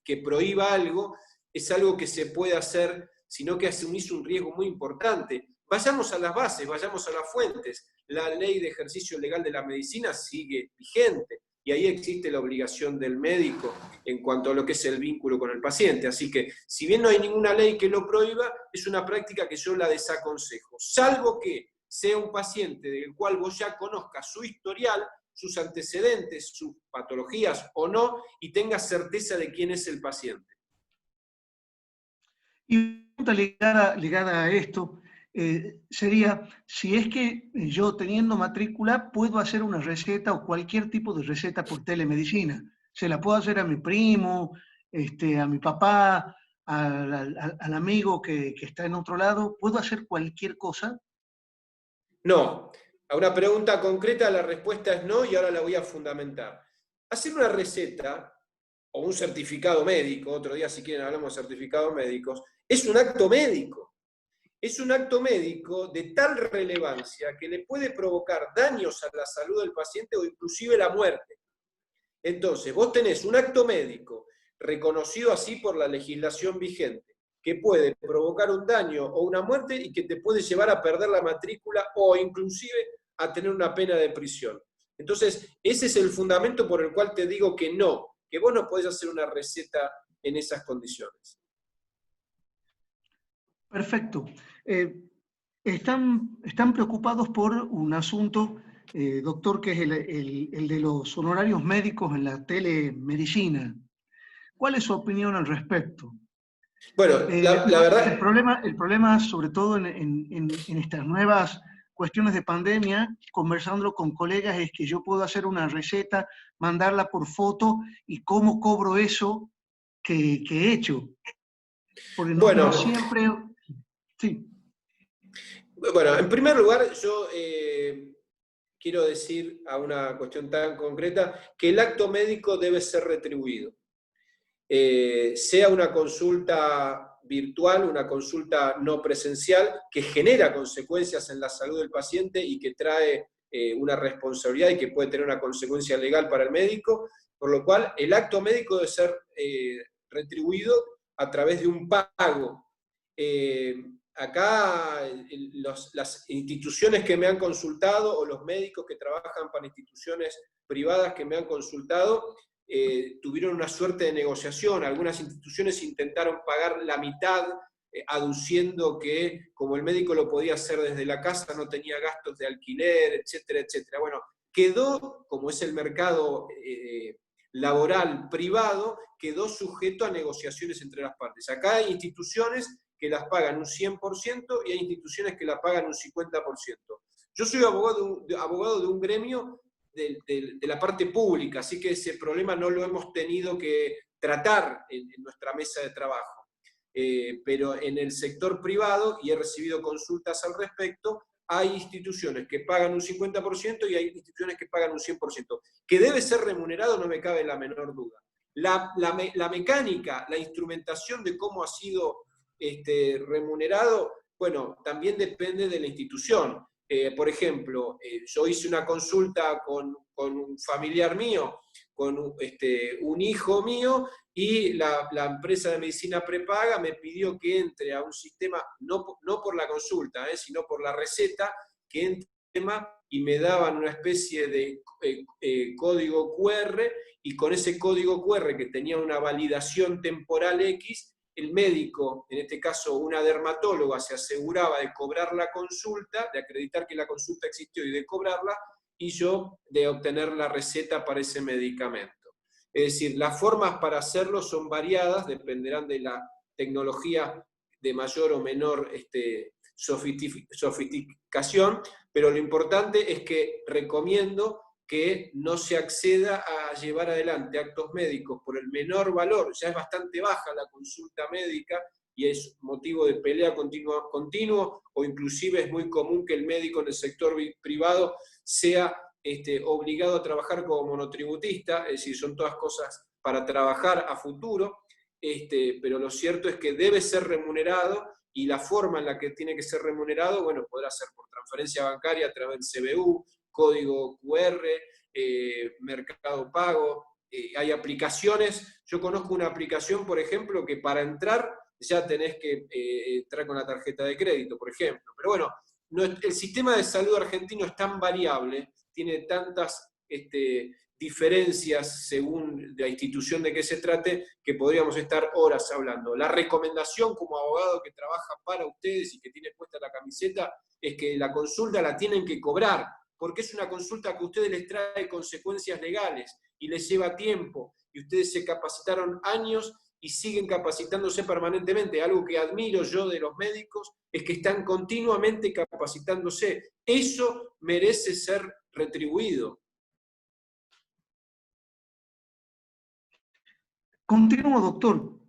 que prohíba algo, es algo que se puede hacer, sino que asumís un riesgo muy importante. Vayamos a las bases, vayamos a las fuentes. La ley de ejercicio legal de la medicina sigue vigente y ahí existe la obligación del médico en cuanto a lo que es el vínculo con el paciente. Así que, si bien no hay ninguna ley que lo prohíba, es una práctica que yo la desaconsejo, salvo que sea un paciente del cual vos ya conozcas su historial, sus antecedentes, sus patologías o no, y tengas certeza de quién es el paciente. Y una pregunta ligada a esto sería, si es que yo teniendo matrícula puedo hacer una receta o cualquier tipo de receta por telemedicina. Se la puedo hacer a mi primo, a mi papá, al amigo que está en otro lado. ¿Puedo hacer cualquier cosa? No. A una pregunta concreta la respuesta es no y ahora la voy a fundamentar. Hacer una receta o un certificado médico, otro día si quieren hablamos de certificados médicos, es un acto médico. Es un acto médico de tal relevancia que le puede provocar daños a la salud del paciente o inclusive la muerte. Entonces, vos tenés un acto médico reconocido así por la legislación vigente, que puede provocar un daño o una muerte y que te puede llevar a perder la matrícula o inclusive a tener una pena de prisión. Entonces, ese es el fundamento por el cual te digo que no, que vos no podés hacer una receta en esas condiciones. Perfecto. Están preocupados por un asunto, doctor, que es el de los honorarios médicos en la telemedicina. ¿Cuál es su opinión al respecto? Bueno, la verdad... El problema, sobre todo en estas nuevas cuestiones de pandemia, conversando con colegas, es que yo puedo hacer una receta, mandarla por foto y cómo cobro eso que he hecho. Porque no siempre Sí. Bueno, en primer lugar, yo quiero decir a una cuestión tan concreta que el acto médico debe ser retribuido. Sea una consulta virtual, una consulta no presencial, que genera consecuencias en la salud del paciente y que trae una responsabilidad y que puede tener una consecuencia legal para el médico, por lo cual el acto médico debe ser retribuido a través de un pago. Acá las instituciones que me han consultado o los médicos que trabajan para instituciones privadas que me han consultado tuvieron una suerte de negociación. Algunas instituciones intentaron pagar la mitad, aduciendo que como el médico lo podía hacer desde la casa, no tenía gastos de alquiler, etcétera, etcétera. Bueno, quedó, como es el mercado laboral privado, quedó sujeto a negociaciones entre las partes. Acá hay instituciones que las pagan un 100% y hay instituciones que las pagan un 50%. Yo soy abogado de un gremio de la parte pública, así que ese problema no lo hemos tenido que tratar en nuestra mesa de trabajo. Pero en el sector privado, y he recibido consultas al respecto, hay instituciones que pagan un 50% y hay instituciones que pagan un 100%. Que debe ser remunerado no me cabe la menor duda. La mecánica, la instrumentación de cómo ha sido remunerado, bueno, también depende de la institución. Por ejemplo, yo hice una consulta con un familiar mío, con un hijo mío, y la empresa de medicina prepaga me pidió que entre a un sistema, no por la consulta, sino por la receta, que entre y me daban una especie de código QR, y con ese código QR que tenía una validación temporal X, el médico, en este caso una dermatóloga, se aseguraba de cobrar la consulta, de acreditar que la consulta existió y de cobrarla, y yo de obtener la receta para ese medicamento. Es decir, las formas para hacerlo son variadas, dependerán de la tecnología de mayor o menor sofisticación, pero lo importante es que recomiendo que no se acceda a llevar adelante actos médicos por el menor valor. Ya es bastante baja la consulta médica y es motivo de pelea continuo, o inclusive es muy común que el médico en el sector privado sea obligado a trabajar como monotributista, es decir, son todas cosas para trabajar a futuro, pero lo cierto es que debe ser remunerado, y la forma en la que tiene que ser remunerado, bueno, podrá ser por transferencia bancaria a través del CBU, código QR, Mercado Pago, hay aplicaciones. Yo conozco una aplicación, por ejemplo, que para entrar ya tenés que entrar con la tarjeta de crédito, por ejemplo. Pero bueno, el sistema de salud argentino es tan variable, tiene tantas diferencias según la institución de que se trate, que podríamos estar horas hablando. La recomendación como abogado que trabaja para ustedes y que tiene puesta la camiseta es que la consulta la tienen que cobrar, porque es una consulta que a ustedes les trae consecuencias legales y les lleva tiempo, y ustedes se capacitaron años y siguen capacitándose permanentemente. Algo que admiro yo de los médicos es que están continuamente capacitándose. Eso merece ser retribuido. Continúo, doctor.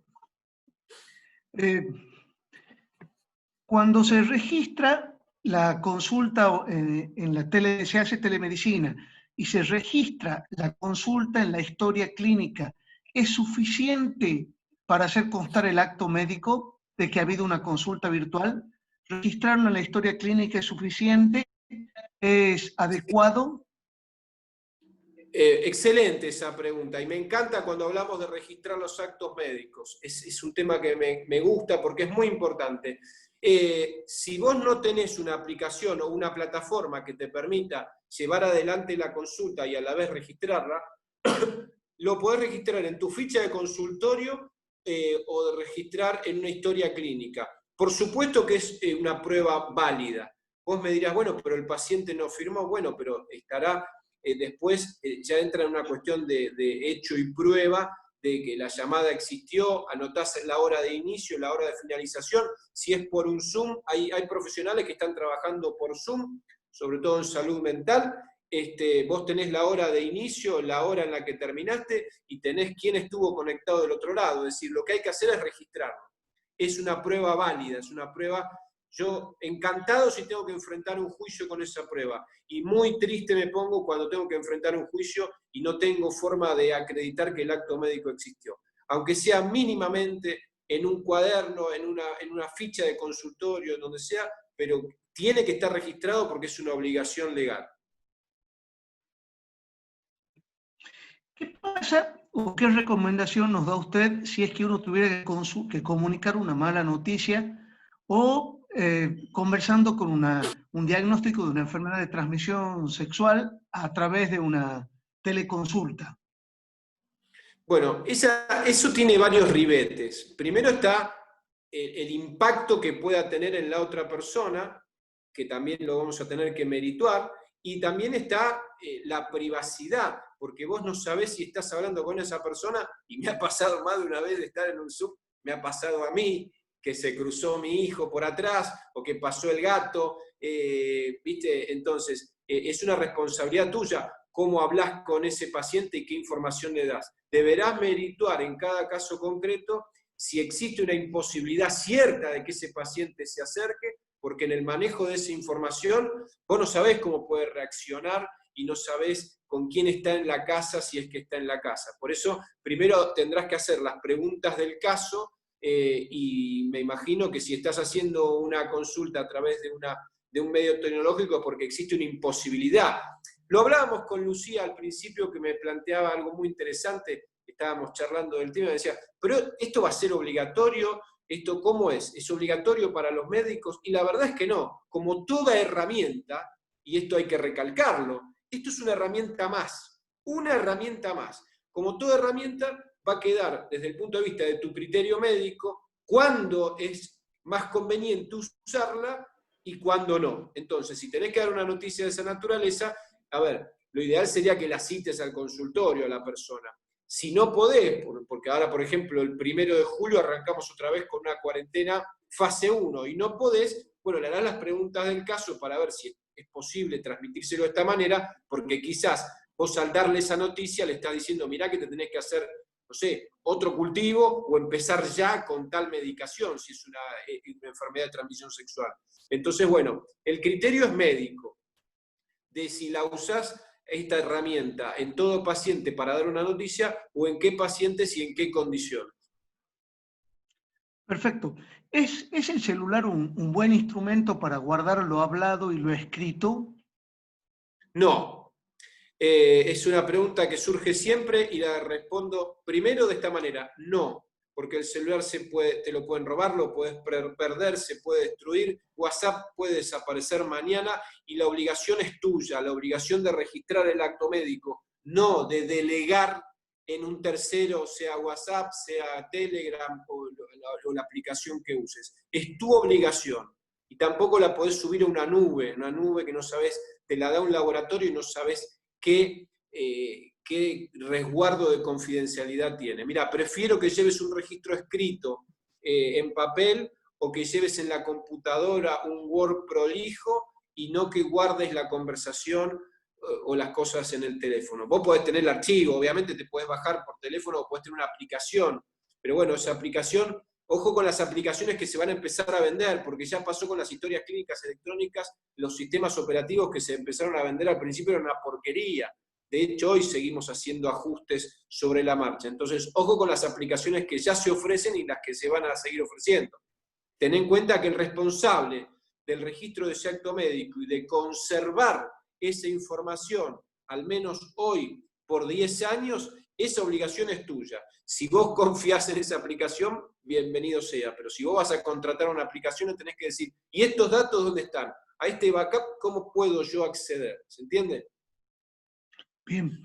Cuando se registra la consulta se hace telemedicina y se registra la consulta en la historia clínica, ¿es suficiente para hacer constar el acto médico de que ha habido una consulta virtual? ¿Registrarlo en la historia clínica es suficiente? ¿Es adecuado? Excelente esa pregunta, y me encanta cuando hablamos de registrar los actos médicos. Es un tema que me gusta porque es muy importante. Si vos no tenés una aplicación o una plataforma que te permita llevar adelante la consulta y a la vez registrarla, lo podés registrar en tu ficha de consultorio o de registrar en una historia clínica. Por supuesto que es una prueba válida. Vos me dirás, bueno, pero el paciente no firmó. Bueno, pero estará después, ya entra en una cuestión de hecho y prueba de que la llamada existió, anotás la hora de inicio, la hora de finalización. Si es por un Zoom, hay profesionales que están trabajando por Zoom, sobre todo en salud mental. Vos tenés la hora de inicio, la hora en la que terminaste, y tenés quién estuvo conectado del otro lado. Es decir, lo que hay que hacer es registrarlo. Es una prueba válida, es una prueba. Yo encantado si tengo que enfrentar un juicio con esa prueba, y muy triste me pongo cuando tengo que enfrentar un juicio y no tengo forma de acreditar que el acto médico existió. Aunque sea mínimamente en un cuaderno, en una ficha de consultorio, donde sea, pero tiene que estar registrado porque es una obligación legal. ¿Qué pasa o qué recomendación nos da usted si es que uno tuviera que comunicar una mala noticia o conversando con un diagnóstico de una enfermedad de transmisión sexual a través de una teleconsulta? Bueno, eso tiene varios ribetes. Primero está el impacto que pueda tener en la otra persona, que también lo vamos a tener que merituar, y también está la privacidad, porque vos no sabés si estás hablando con esa persona, y me ha pasado más de una vez de estar en un Zoom, me ha pasado a mí, que se cruzó mi hijo por atrás, o que pasó el gato, ¿viste? Entonces, es una responsabilidad tuya cómo hablas con ese paciente y qué información le das. Deberás merituar en cada caso concreto si existe una imposibilidad cierta de que ese paciente se acerque, porque en el manejo de esa información vos no sabés cómo puede reaccionar y no sabés con quién está en la casa, si es que está en la casa. Por eso, primero tendrás que hacer las preguntas del caso, y me imagino que si estás haciendo una consulta a través de un medio tecnológico, porque existe una imposibilidad. Lo hablábamos con Lucía al principio, que me planteaba algo muy interesante, estábamos charlando del tema, y decía, pero esto va a ser obligatorio, ¿esto cómo es? ¿Es obligatorio para los médicos? Y la verdad es que no, como toda herramienta, y esto hay que recalcarlo, esto es una herramienta más, como toda herramienta va a quedar desde el punto de vista de tu criterio médico, cuándo es más conveniente usarla y cuándo no. Entonces, si tenés que dar una noticia de esa naturaleza, a ver, lo ideal sería que la cites al consultorio a la persona. Si no podés, porque ahora, por ejemplo, el 1 de julio arrancamos otra vez con una cuarentena fase 1 y no podés, bueno, le harás las preguntas del caso para ver si es posible transmitírselo de esta manera, porque quizás vos al darle esa noticia le estás diciendo, mirá que te tenés que hacer, no sé, otro cultivo o empezar ya con tal medicación, si es una enfermedad de transmisión sexual. Entonces, bueno, el criterio es médico, de si la usás esta herramienta en todo paciente para dar una noticia o en qué pacientes y en qué condiciones. Perfecto. ¿Es el celular un buen instrumento para guardar lo hablado y lo escrito? No. Es una pregunta que surge siempre y la respondo primero de esta manera, no, porque el celular te lo pueden robar, lo puedes perder, se puede destruir, WhatsApp puede desaparecer mañana y la obligación es tuya, la obligación de registrar el acto médico, no de delegar en un tercero, sea WhatsApp, sea Telegram o la aplicación que uses. Es tu obligación y tampoco la podés subir a una nube que no sabés, te la da un laboratorio y no sabés qué resguardo de confidencialidad tiene. Mira, prefiero que lleves un registro escrito en papel o que lleves en la computadora un Word prolijo y no que guardes la conversación o las cosas en el teléfono. Vos podés tener el archivo, obviamente te podés bajar por teléfono o podés tener una aplicación, pero bueno, esa aplicación, ojo con las aplicaciones que se van a empezar a vender, porque ya pasó con las historias clínicas electrónicas, los sistemas operativos que se empezaron a vender al principio eran una porquería. De hecho, hoy seguimos haciendo ajustes sobre la marcha. Entonces, ojo con las aplicaciones que ya se ofrecen y las que se van a seguir ofreciendo. Ten en cuenta que el responsable del registro de ese acto médico y de conservar esa información, al menos hoy, por 10 años, esa obligación es tuya. Si vos confías en esa aplicación, bienvenido sea. Pero si vos vas a contratar una aplicación, tenés que decir, ¿y estos datos dónde están? A este backup, ¿cómo puedo yo acceder? ¿Se entiende? Bien.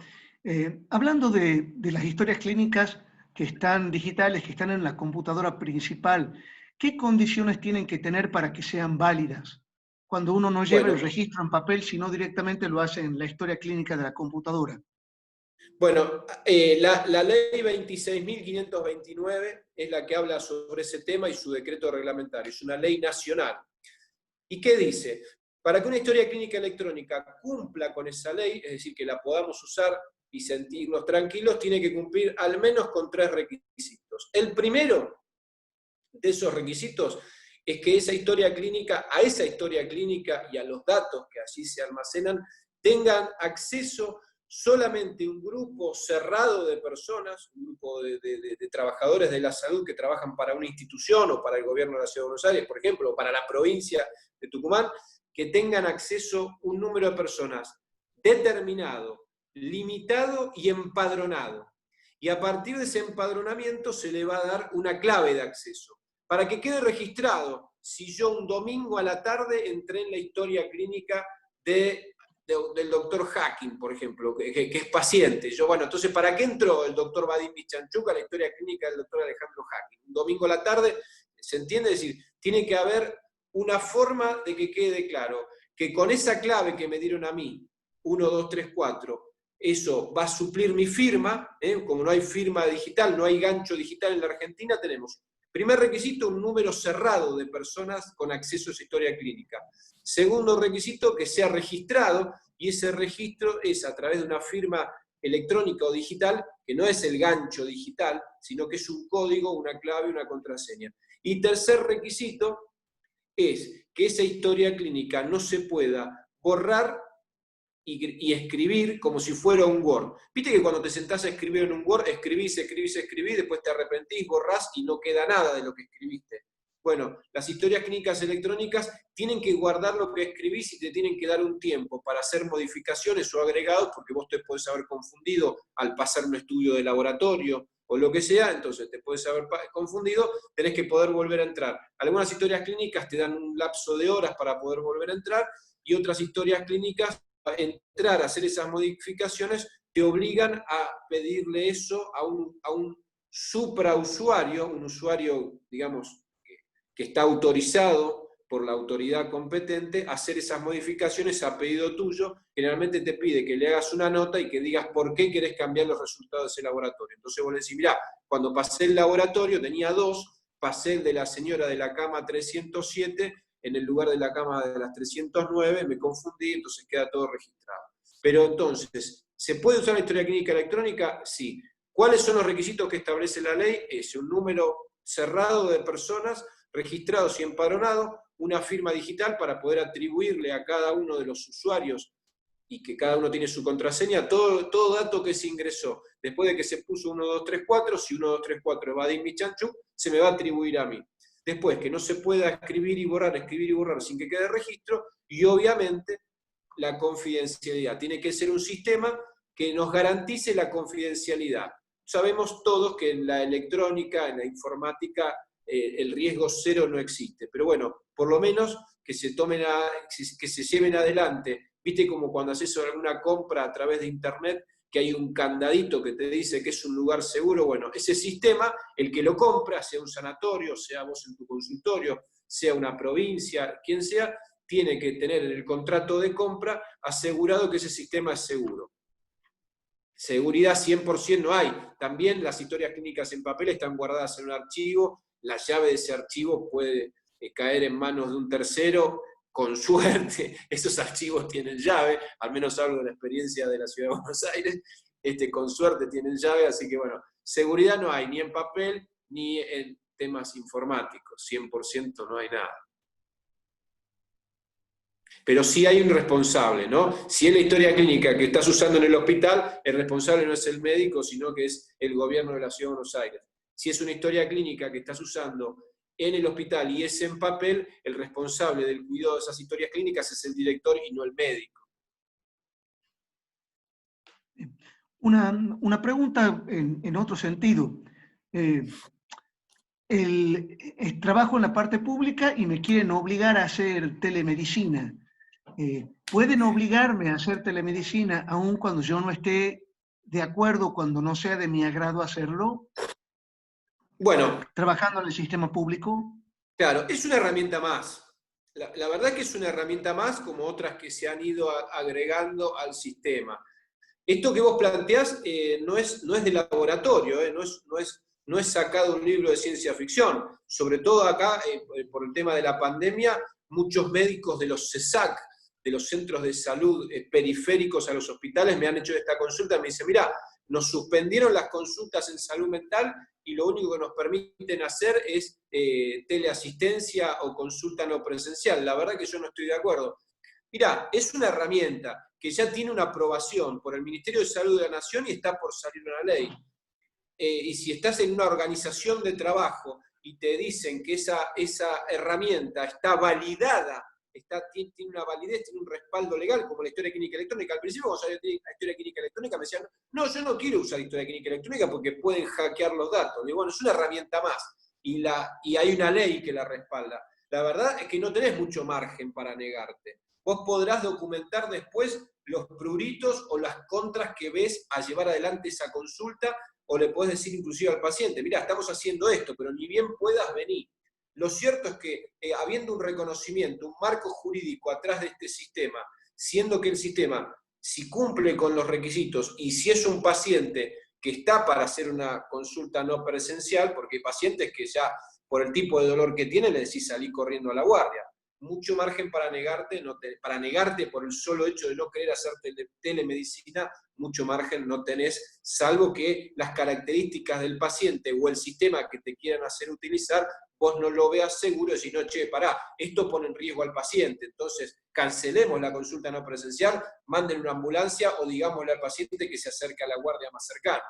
Hablando de las historias clínicas que están digitales, que están en la computadora principal, ¿qué condiciones tienen que tener para que sean válidas? Cuando uno no lleva el registro en papel, sino directamente lo hace en la historia clínica de la computadora. Bueno, la ley 26.529 es la que habla sobre ese tema y su decreto reglamentario. Es una ley nacional. ¿Y qué dice? Para que una historia clínica electrónica cumpla con esa ley, es decir, que la podamos usar y sentirnos tranquilos, tiene que cumplir al menos con 3 requisitos. El primero de esos requisitos es que esa historia clínica, a esa historia clínica y a los datos que allí se almacenan, tengan acceso solamente un grupo cerrado de personas, un grupo de trabajadores de la salud que trabajan para una institución o para el gobierno de la Ciudad de Buenos Aires, por ejemplo, o para la provincia de Tucumán, que tengan acceso un número de personas determinado, limitado y empadronado. Y a partir de ese empadronamiento se le va a dar una clave de acceso, para que quede registrado si yo un domingo a la tarde entré en la historia clínica del doctor Hacking, por ejemplo, que es paciente. Yo, bueno, entonces, ¿para qué entró el doctor Vadim Pichanchuk a la historia clínica del doctor Alejandro Hacking? Un domingo a la tarde, ¿se entiende? Es decir, tiene que haber una forma de que quede claro que con esa clave que me dieron a mí, 1, 2, 3, 4, eso va a suplir mi firma, como no hay firma digital, no hay gancho digital en la Argentina, tenemos, primer requisito, un número cerrado de personas con acceso a esa historia clínica. Segundo requisito, que sea registrado, y ese registro es a través de una firma electrónica o digital, que no es el gancho digital, sino que es un código, una clave, una contraseña. Y tercer requisito es que esa historia clínica no se pueda borrar y escribir como si fuera un Word. Viste que cuando te sentás a escribir en un Word, escribís, después te arrepentís, borrás y no queda nada de lo que escribiste. Bueno, las historias clínicas electrónicas tienen que guardar lo que escribís y te tienen que dar un tiempo para hacer modificaciones o agregados, porque vos te podés haber confundido al pasar un estudio de laboratorio o lo que sea, entonces te puedes haber confundido, tenés que poder volver a entrar. Algunas historias clínicas te dan un lapso de horas para poder volver a entrar, y otras historias clínicas, para entrar a hacer esas modificaciones, te obligan a pedirle eso a un suprausuario, un usuario, digamos, que está autorizado por la autoridad competente a hacer esas modificaciones a pedido tuyo. Generalmente te pide que le hagas una nota y que digas por qué querés cambiar los resultados de ese laboratorio. Entonces vos le decís, mirá, cuando pasé el laboratorio tenía 2, pasé el de la señora de la cama 307 en el lugar de la cama de las 309, me confundí, entonces queda todo registrado. Pero entonces, ¿se puede usar la historia clínica electrónica? Sí. ¿Cuáles son los requisitos que establece la ley? Es un número cerrado de personas registrados y empadronados, una firma digital para poder atribuirle a cada uno de los usuarios, y que cada uno tiene su contraseña, todo dato que se ingresó después de que se puso 1, 2, 3, 4, si 1, 2, 3, 4 es Vadim Pichanchuk, se me va a atribuir a mí. Después, que no se pueda escribir y borrar sin que quede registro, y obviamente la confidencialidad. Tiene que ser un sistema que nos garantice la confidencialidad. Sabemos todos que en la electrónica, en la informática, el riesgo cero no existe, pero bueno, por lo menos que se lleven adelante. Viste como cuando haces alguna compra a través de internet, que hay un candadito que te dice que es un lugar seguro. Bueno, ese sistema, el que lo compra, sea un sanatorio, sea vos en tu consultorio, sea una provincia, quien sea, tiene que tener en el contrato de compra asegurado que ese sistema es seguro. Seguridad 100% no hay. También las historias clínicas en papel están guardadas en un archivo, la llave de ese archivo puede caer en manos de un tercero. Con suerte, esos archivos tienen llave, al menos hablo de la experiencia de la Ciudad de Buenos Aires, con suerte tienen llave, así que bueno, seguridad no hay, ni en papel, ni en temas informáticos, 100% no hay nada. Pero sí hay un responsable, ¿no? Si es la historia clínica que estás usando en el hospital, el responsable no es el médico, sino que es el gobierno de la Ciudad de Buenos Aires. Si es una historia clínica que estás usando en el hospital y es en papel, el responsable del cuidado de esas historias clínicas es el director y no el médico. Una pregunta en otro sentido. Trabajo en la parte pública y me quieren obligar a hacer telemedicina. ¿Pueden obligarme a hacer telemedicina aun cuando yo no esté de acuerdo, cuando no sea de mi agrado hacerlo? Bueno, ¿trabajando en el sistema público? Claro, es una herramienta más. La verdad que es una herramienta más, como otras que se han ido agregando al sistema. Esto que vos planteás no es de laboratorio, no es sacado de un libro de ciencia ficción. Sobre todo acá, por el tema de la pandemia, muchos médicos de los CESAC, de los centros de salud periféricos a los hospitales, me han hecho esta consulta, me dicen, mirá, nos suspendieron las consultas en salud mental y lo único que nos permiten hacer es teleasistencia o consulta no presencial. La verdad que yo no estoy de acuerdo. Mirá, es una herramienta que ya tiene una aprobación por el Ministerio de Salud de la Nación y está por salir una ley. Y si estás en una organización de trabajo y te dicen que esa herramienta está validada, tiene una validez, tiene un respaldo legal, como la historia clínica electrónica. Al principio, cuando salió la historia clínica electrónica, me decían, no, yo no quiero usar historia clínica electrónica porque pueden hackear los datos. Y bueno, es una herramienta más, y hay una ley que la respalda. La verdad es que no tenés mucho margen para negarte. Vos podrás documentar después los pruritos o las contras que ves a llevar adelante esa consulta, o le podés decir inclusive al paciente, mirá, estamos haciendo esto, pero ni bien puedas venir. Lo cierto es que, habiendo un reconocimiento, un marco jurídico atrás de este sistema, siendo que el sistema, si cumple con los requisitos y si es un paciente que está para hacer una consulta no presencial, porque hay pacientes que ya, por el tipo de dolor que tienen, le decís salir corriendo a la guardia. Mucho margen para negarte, para negarte por el solo hecho de no querer hacer telemedicina, mucho margen no tenés, salvo que las características del paciente o el sistema que te quieran hacer utilizar, vos no lo veas seguro y decís, no, che, pará, esto pone en riesgo al paciente, entonces cancelemos la consulta no presencial, manden una ambulancia o digámosle al paciente que se acerque a la guardia más cercana.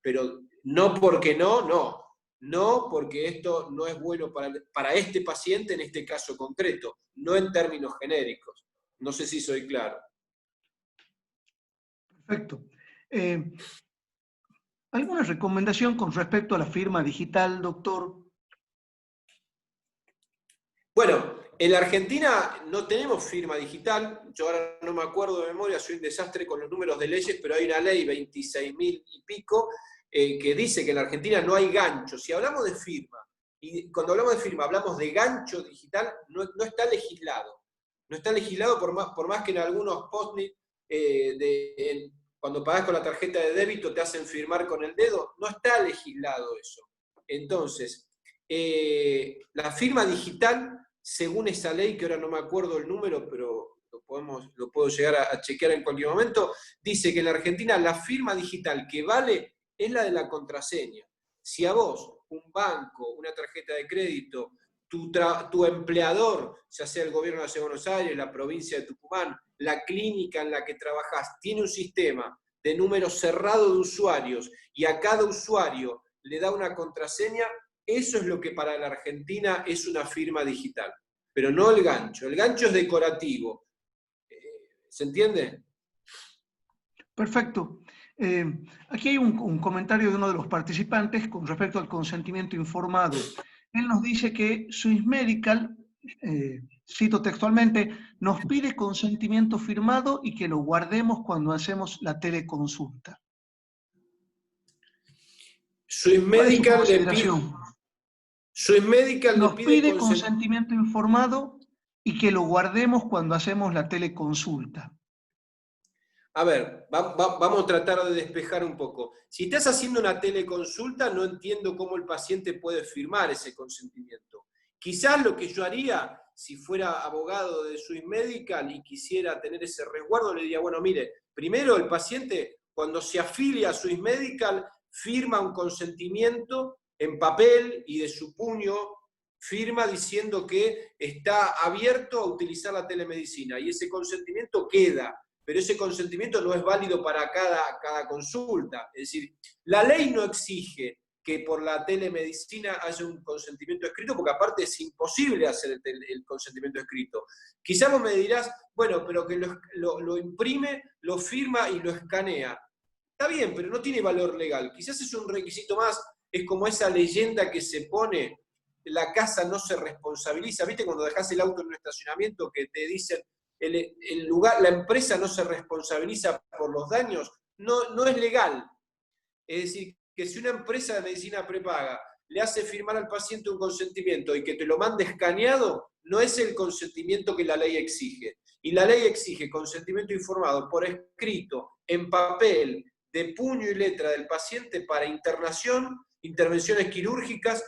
Pero no porque no, porque esto no es bueno para este paciente en este caso concreto, no en términos genéricos. No sé si soy claro. Perfecto. ¿Alguna recomendación con respecto a la firma digital, doctor? Bueno, en la Argentina no tenemos firma digital. Yo ahora no me acuerdo de memoria, soy un desastre con los números de leyes, pero hay una ley 26.000 y pico que dice que en la Argentina no hay gancho. Si hablamos de firma, y cuando hablamos de firma hablamos de gancho digital, no está legislado. No está legislado por más que en algunos post-it, cuando pagás con la tarjeta de débito te hacen firmar con el dedo, no está legislado eso. Entonces, la firma digital, según esa ley, que ahora no me acuerdo el número, pero lo puedo llegar a chequear en cualquier momento, dice que en la Argentina la firma digital que vale es la de la contraseña. Si a vos, un banco, una tarjeta de crédito, tu empleador, ya sea el gobierno de la Ciudad de Buenos Aires, la provincia de Tucumán, la clínica en la que trabajás, tiene un sistema de número cerrado de usuarios y a cada usuario le da una contraseña, eso es lo que para la Argentina es una firma digital, pero no el gancho. El gancho es decorativo. ¿Se entiende? Perfecto. Aquí hay un comentario de uno de los participantes con respecto al consentimiento informado. Él nos dice que Swiss Medical, cito textualmente, nos pide consentimiento firmado y que lo guardemos cuando hacemos la teleconsulta. Swiss Medical nos pide consentimiento informado y que lo guardemos cuando hacemos la teleconsulta. A ver, vamos a tratar de despejar un poco. Si estás haciendo una teleconsulta, no entiendo cómo el paciente puede firmar ese consentimiento. Quizás lo que yo haría, si fuera abogado de Swiss Medical y quisiera tener ese resguardo, le diría, bueno, mire, primero el paciente, cuando se afilia a Swiss Medical, firma un consentimiento en papel y de su puño firma diciendo que está abierto a utilizar la telemedicina. Y ese consentimiento queda. Pero ese consentimiento no es válido para cada consulta. Es decir, la ley no exige que por la telemedicina haya un consentimiento escrito, porque aparte es imposible hacer el consentimiento escrito. Quizás vos me dirás, bueno, pero que lo imprime, lo firma y lo escanea. Está bien, pero no tiene valor legal. Quizás es un requisito más, es como esa leyenda que se pone, la casa no se responsabiliza. ¿Viste cuando dejás el auto en un estacionamiento que te dicen, el lugar, la empresa no se responsabiliza por los daños? No es legal. Es decir, que si una empresa de medicina prepaga le hace firmar al paciente un consentimiento y que te lo mande escaneado, no es el consentimiento que la ley exige. Y la ley exige consentimiento informado por escrito, en papel, de puño y letra del paciente para internación, intervenciones quirúrgicas,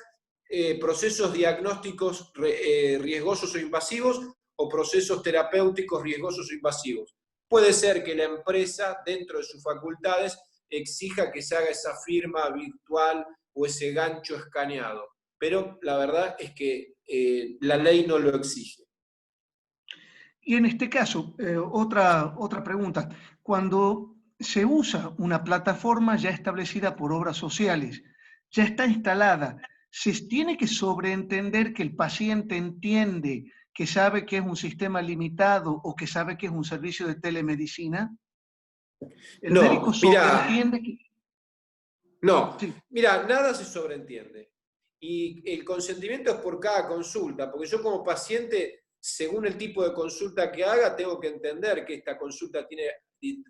procesos diagnósticos riesgosos o invasivos, o procesos terapéuticos riesgosos o invasivos. Puede ser que la empresa, dentro de sus facultades, exija que se haga esa firma virtual o ese gancho escaneado. Pero la verdad es que la ley no lo exige. Y en este caso, otra pregunta. Cuando se usa una plataforma ya establecida por obras sociales, ya está instalada, ¿se tiene que sobreentender que el paciente entiende, que sabe que es un sistema limitado o que sabe que es un servicio de telemedicina? ¿El médico sobreentiende que... No, Sí. mira, nada se sobreentiende. Y el consentimiento es por cada consulta, porque yo como paciente, según el tipo de consulta que haga, tengo que entender que esta consulta tiene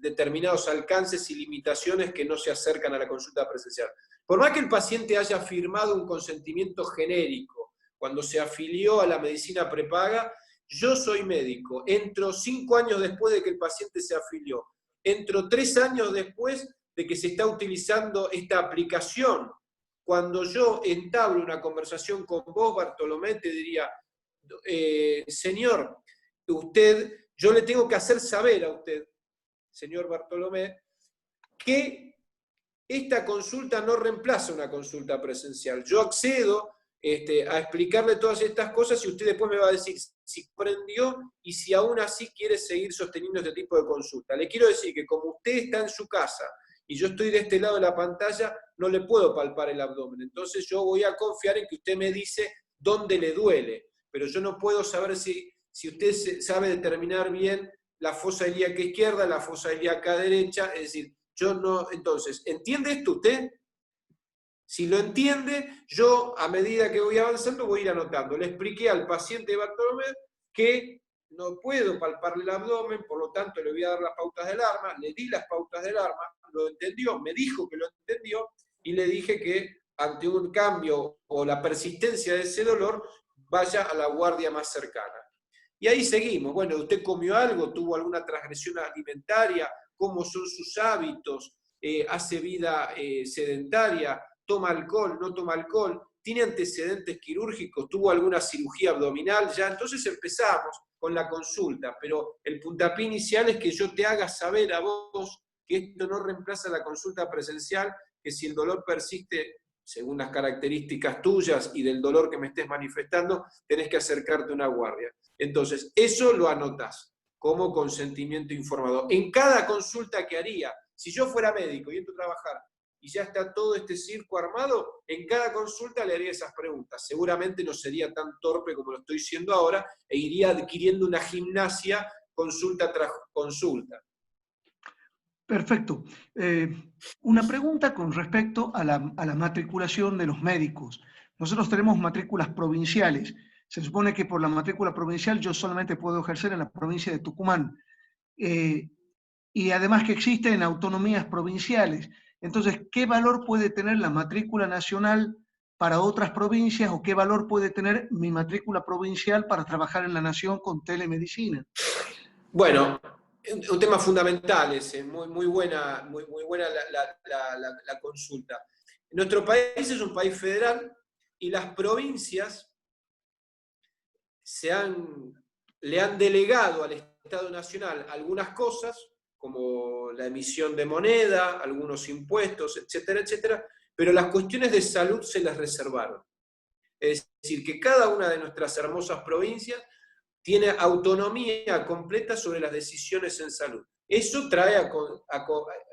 determinados alcances y limitaciones que no se acercan a la consulta presencial. Por más que el paciente haya firmado un consentimiento genérico cuando se afilió a la medicina prepaga, yo soy médico, entro 5 años después de que el paciente se afilió, entro 3 años después de que se está utilizando esta aplicación. Cuando yo entablo una conversación con vos, Bartolomé, te diría, señor, yo le tengo que hacer saber a usted, señor Bartolomé, que esta consulta no reemplaza una consulta presencial. Yo accedo a explicarle todas estas cosas y usted después me va a decir si comprendió y si aún así quiere seguir sosteniendo este tipo de consulta. Le quiero decir que como usted está en su casa y yo estoy de este lado de la pantalla, no le puedo palpar el abdomen. Entonces yo voy a confiar en que usted me dice dónde le duele, pero yo no puedo saber si usted sabe determinar bien la fosa ilíaca izquierda, la fosa ilíaca derecha, es decir, yo no... Entonces, ¿entiende esto usted? Si lo entiende, yo a medida que voy avanzando voy a ir anotando. Le expliqué al paciente de Bartolomé que no puedo palparle el abdomen, por lo tanto le voy a dar las pautas del arma, le di las pautas del arma, lo entendió, me dijo que lo entendió y le dije que ante un cambio o la persistencia de ese dolor, vaya a la guardia más cercana. Y ahí seguimos. Bueno, ¿usted comió algo? ¿Tuvo alguna transgresión alimentaria? ¿Cómo son sus hábitos? ¿Hace vida sedentaria? ¿Toma alcohol? ¿No toma alcohol? ¿Tiene antecedentes quirúrgicos? ¿Tuvo alguna cirugía abdominal? Ya, entonces empezamos con la consulta, pero el puntapié inicial es que yo te haga saber a vos que esto no reemplaza la consulta presencial, que si el dolor persiste según las características tuyas y del dolor que me estés manifestando, tenés que acercarte a una guardia. Entonces, eso lo anotás como consentimiento informado. En cada consulta que haría, si yo fuera médico y entro a trabajar y ya está todo este circo armado, en cada consulta le haría esas preguntas. Seguramente no sería tan torpe como lo estoy siendo ahora e iría adquiriendo una gimnasia consulta tras consulta. Perfecto. Una pregunta con respecto a la matriculación de los médicos. Nosotros tenemos matrículas provinciales. Se supone que por la matrícula provincial yo solamente puedo ejercer en la provincia de Tucumán. Y además que existen autonomías provinciales. Entonces, ¿qué valor puede tener la matrícula nacional para otras provincias o qué valor puede tener mi matrícula provincial para trabajar en la nación con telemedicina? Bueno, un tema fundamental ese, muy buena la consulta. Nuestro país es un país federal y las provincias le han delegado al Estado Nacional algunas cosas, como la emisión de moneda, algunos impuestos, etcétera, etcétera, pero las cuestiones de salud se las reservaron. Es decir, que cada una de nuestras hermosas provincias tiene autonomía completa sobre las decisiones en salud. Eso trae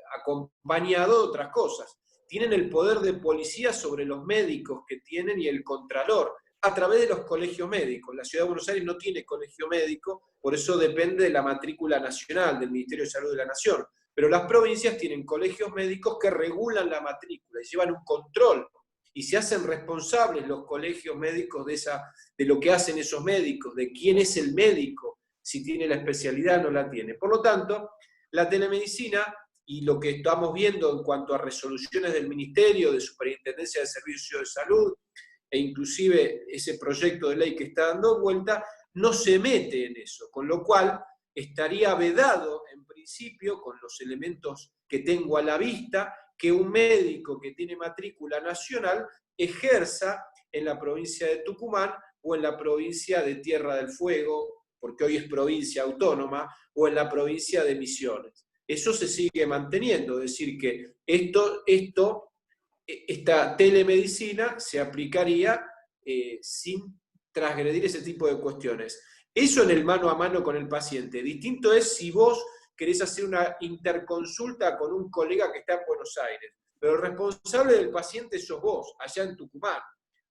acompañado de otras cosas. Tienen el poder de policía sobre los médicos que tienen y el contralor, a través de los colegios médicos. La Ciudad de Buenos Aires no tiene colegio médico, por eso depende de la matrícula nacional, del Ministerio de Salud de la Nación. Pero las provincias tienen colegios médicos que regulan la matrícula y llevan un control. Y se hacen responsables los colegios médicos de lo que hacen esos médicos, de quién es el médico, si tiene la especialidad o no la tiene. Por lo tanto, la telemedicina y lo que estamos viendo en cuanto a resoluciones del Ministerio, de Superintendencia de Servicios de Salud, e inclusive ese proyecto de ley que está dando vuelta, no se mete en eso, con lo cual estaría vedado en principio, con los elementos que tengo a la vista, que un médico que tiene matrícula nacional ejerza en la provincia de Tucumán o en la provincia de Tierra del Fuego, porque hoy es provincia autónoma, o en la provincia de Misiones. eso se sigue manteniendo, es decir, que esta telemedicina se aplicaría sin transgredir ese tipo de cuestiones. Eso en el mano a mano con el paciente. Distinto es si vos querés hacer una interconsulta con un colega que está en Buenos Aires, pero el responsable del paciente sos vos, allá en Tucumán.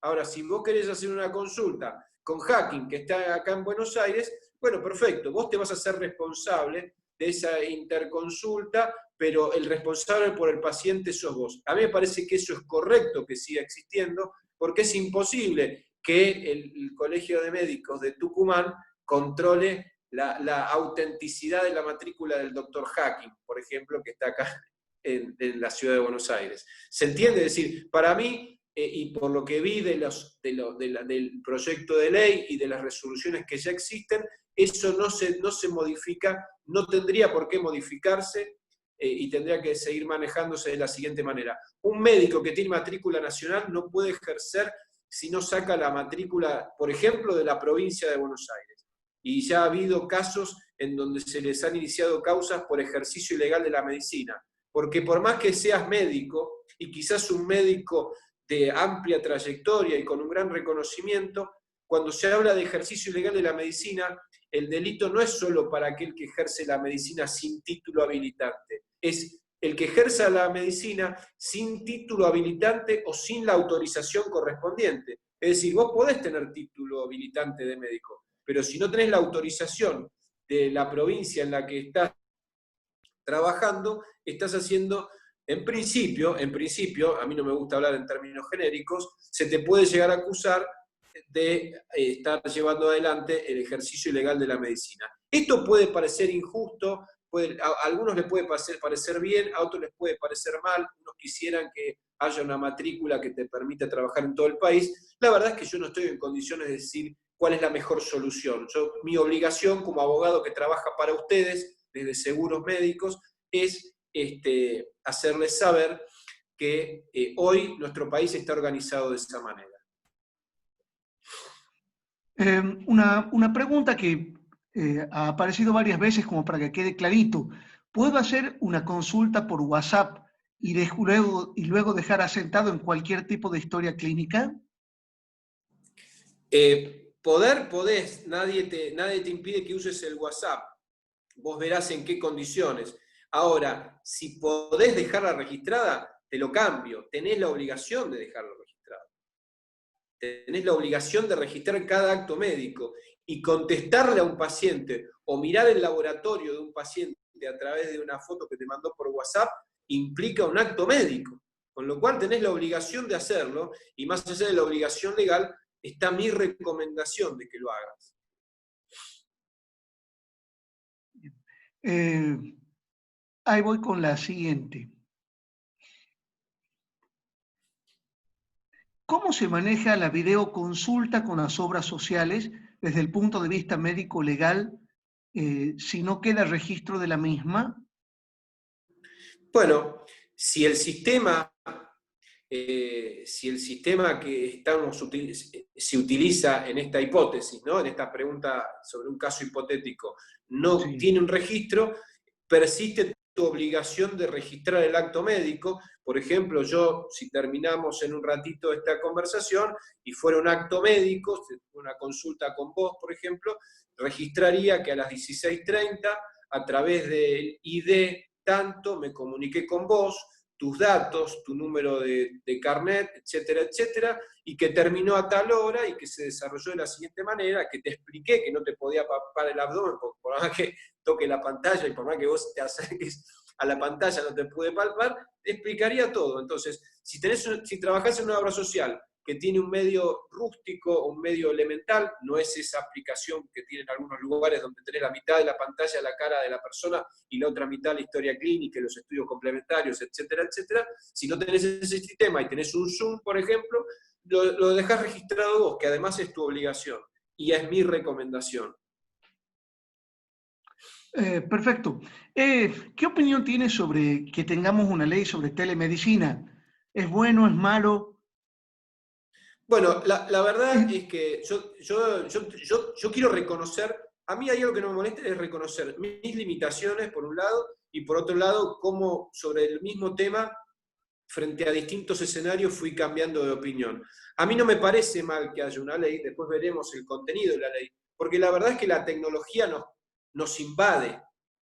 Ahora, si vos querés hacer una consulta con Hacking, que está acá en Buenos Aires, bueno, perfecto, vos te vas a hacer responsable de esa interconsulta, pero el responsable por el paciente sos vos. A mí me parece que eso es correcto que siga existiendo, porque es imposible que el Colegio de Médicos de Tucumán controle la autenticidad de la matrícula del doctor Hacking, por ejemplo, que está acá en la ciudad de Buenos Aires. ¿Se entiende? Es decir, para mí, y por lo que vi del proyecto de ley y de las resoluciones que ya existen, eso no se modifica, no tendría por qué modificarse, y tendría que seguir manejándose de la siguiente manera. Un médico que tiene matrícula nacional no puede ejercer si no saca la matrícula, por ejemplo, de la provincia de Buenos Aires. Y ya ha habido casos en donde se les han iniciado causas por ejercicio ilegal de la medicina. Porque por más que seas médico, y quizás un médico de amplia trayectoria y con un gran reconocimiento, cuando se habla de ejercicio ilegal de la medicina, el delito no es solo para aquel que ejerce la medicina sin título habilitante, es el que ejerza la medicina sin título habilitante o sin la autorización correspondiente. Es decir, vos podés tener título habilitante de médico, pero si no tenés la autorización de la provincia en la que estás trabajando, estás haciendo, en principio, a mí no me gusta hablar en términos genéricos, se te puede llegar a acusar de estar llevando adelante el ejercicio ilegal de la medicina. Esto puede parecer injusto, a algunos les puede parecer bien, a otros les puede parecer mal, unos quisieran que haya una matrícula que te permita trabajar en todo el país. La verdad es que yo no estoy en condiciones de decir cuál es la mejor solución. Mi obligación como abogado que trabaja para ustedes, desde Seguros Médicos, es hacerles saber que hoy nuestro país está organizado de esa manera. Una pregunta que ha aparecido varias veces como para que quede clarito. ¿Puedo hacer una consulta por WhatsApp y luego dejar asentado en cualquier tipo de historia clínica? Podés, nadie te impide que uses el WhatsApp. Vos verás en qué condiciones. Ahora, si podés dejarla registrada, te lo cambio. Tenés la obligación de dejarla registrada. Tenés la obligación de registrar cada acto médico y contestarle a un paciente o mirar el laboratorio de un paciente a través de una foto que te mandó por WhatsApp implica un acto médico. Con lo cual tenés la obligación de hacerlo y más allá de la obligación legal está mi recomendación de que lo hagas. Ahí voy con la siguiente. ¿Cómo se maneja la videoconsulta con las obras sociales desde el punto de vista médico-legal si no queda registro de la misma? Bueno, si el sistema que se utiliza en esta hipótesis, ¿no? En esta pregunta sobre un caso hipotético, no tiene un registro, persiste tu obligación de registrar el acto médico. Por ejemplo, yo, si terminamos en un ratito esta conversación y fuera un acto médico, una consulta con vos, por ejemplo, registraría que a las 16:30, a través del ID tanto, me comuniqué con vos, tus datos, tu número de carnet, etcétera, etcétera, y que terminó a tal hora y que se desarrolló de la siguiente manera, que te expliqué que no te podía palpar el abdomen, por más que toque la pantalla y por más que vos te acerques a la pantalla no te pude palpar, te explicaría todo. Entonces, si trabajás en una obra social que tiene un medio rústico, un medio elemental, no es esa aplicación que tienen algunos lugares donde tenés la mitad de la pantalla la cara de la persona y la otra mitad la historia clínica, los estudios complementarios, etcétera, etcétera. Si no tenés ese sistema y tenés un Zoom, por ejemplo, lo dejás registrado vos, que además es tu obligación, y es mi recomendación. Perfecto. ¿Qué opinión tienes sobre que tengamos una ley sobre telemedicina? ¿Es bueno, es malo? Bueno, la verdad es que yo quiero reconocer A mí hay algo que no me molesta, es reconocer mis limitaciones, por un lado, y por otro lado, cómo sobre el mismo tema, frente a distintos escenarios, fui cambiando de opinión. A mí no me parece mal que haya una ley, después veremos el contenido de la ley, porque la verdad es que la tecnología nos invade.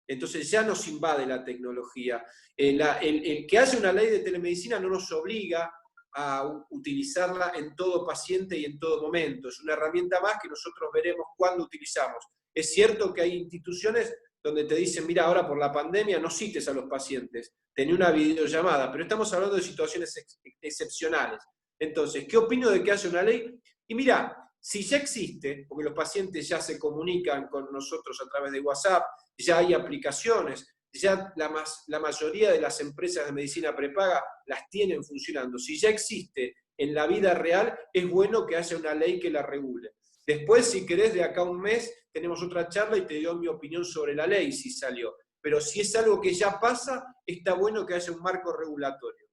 Entonces ya nos invade la tecnología. El que haya una ley de telemedicina no nos obliga a utilizarla en todo paciente y en todo momento. Es una herramienta más que nosotros veremos cuándo utilizamos. Es cierto que hay instituciones donde te dicen, mira, ahora por la pandemia no cites a los pacientes, ten una videollamada, pero estamos hablando de situaciones excepcionales. Entonces, ¿qué opino de que haya una ley? Y mira, si ya existe, porque los pacientes ya se comunican con nosotros a través de WhatsApp, ya hay aplicaciones, ya la mayoría de las empresas de medicina prepaga las tienen funcionando. Si ya existe en la vida real, es bueno que haya una ley que la regule. Después, si querés, de acá a un mes, tenemos otra charla y te doy mi opinión sobre la ley, si salió. Pero si es algo que ya pasa, está bueno que haya un marco regulatorio.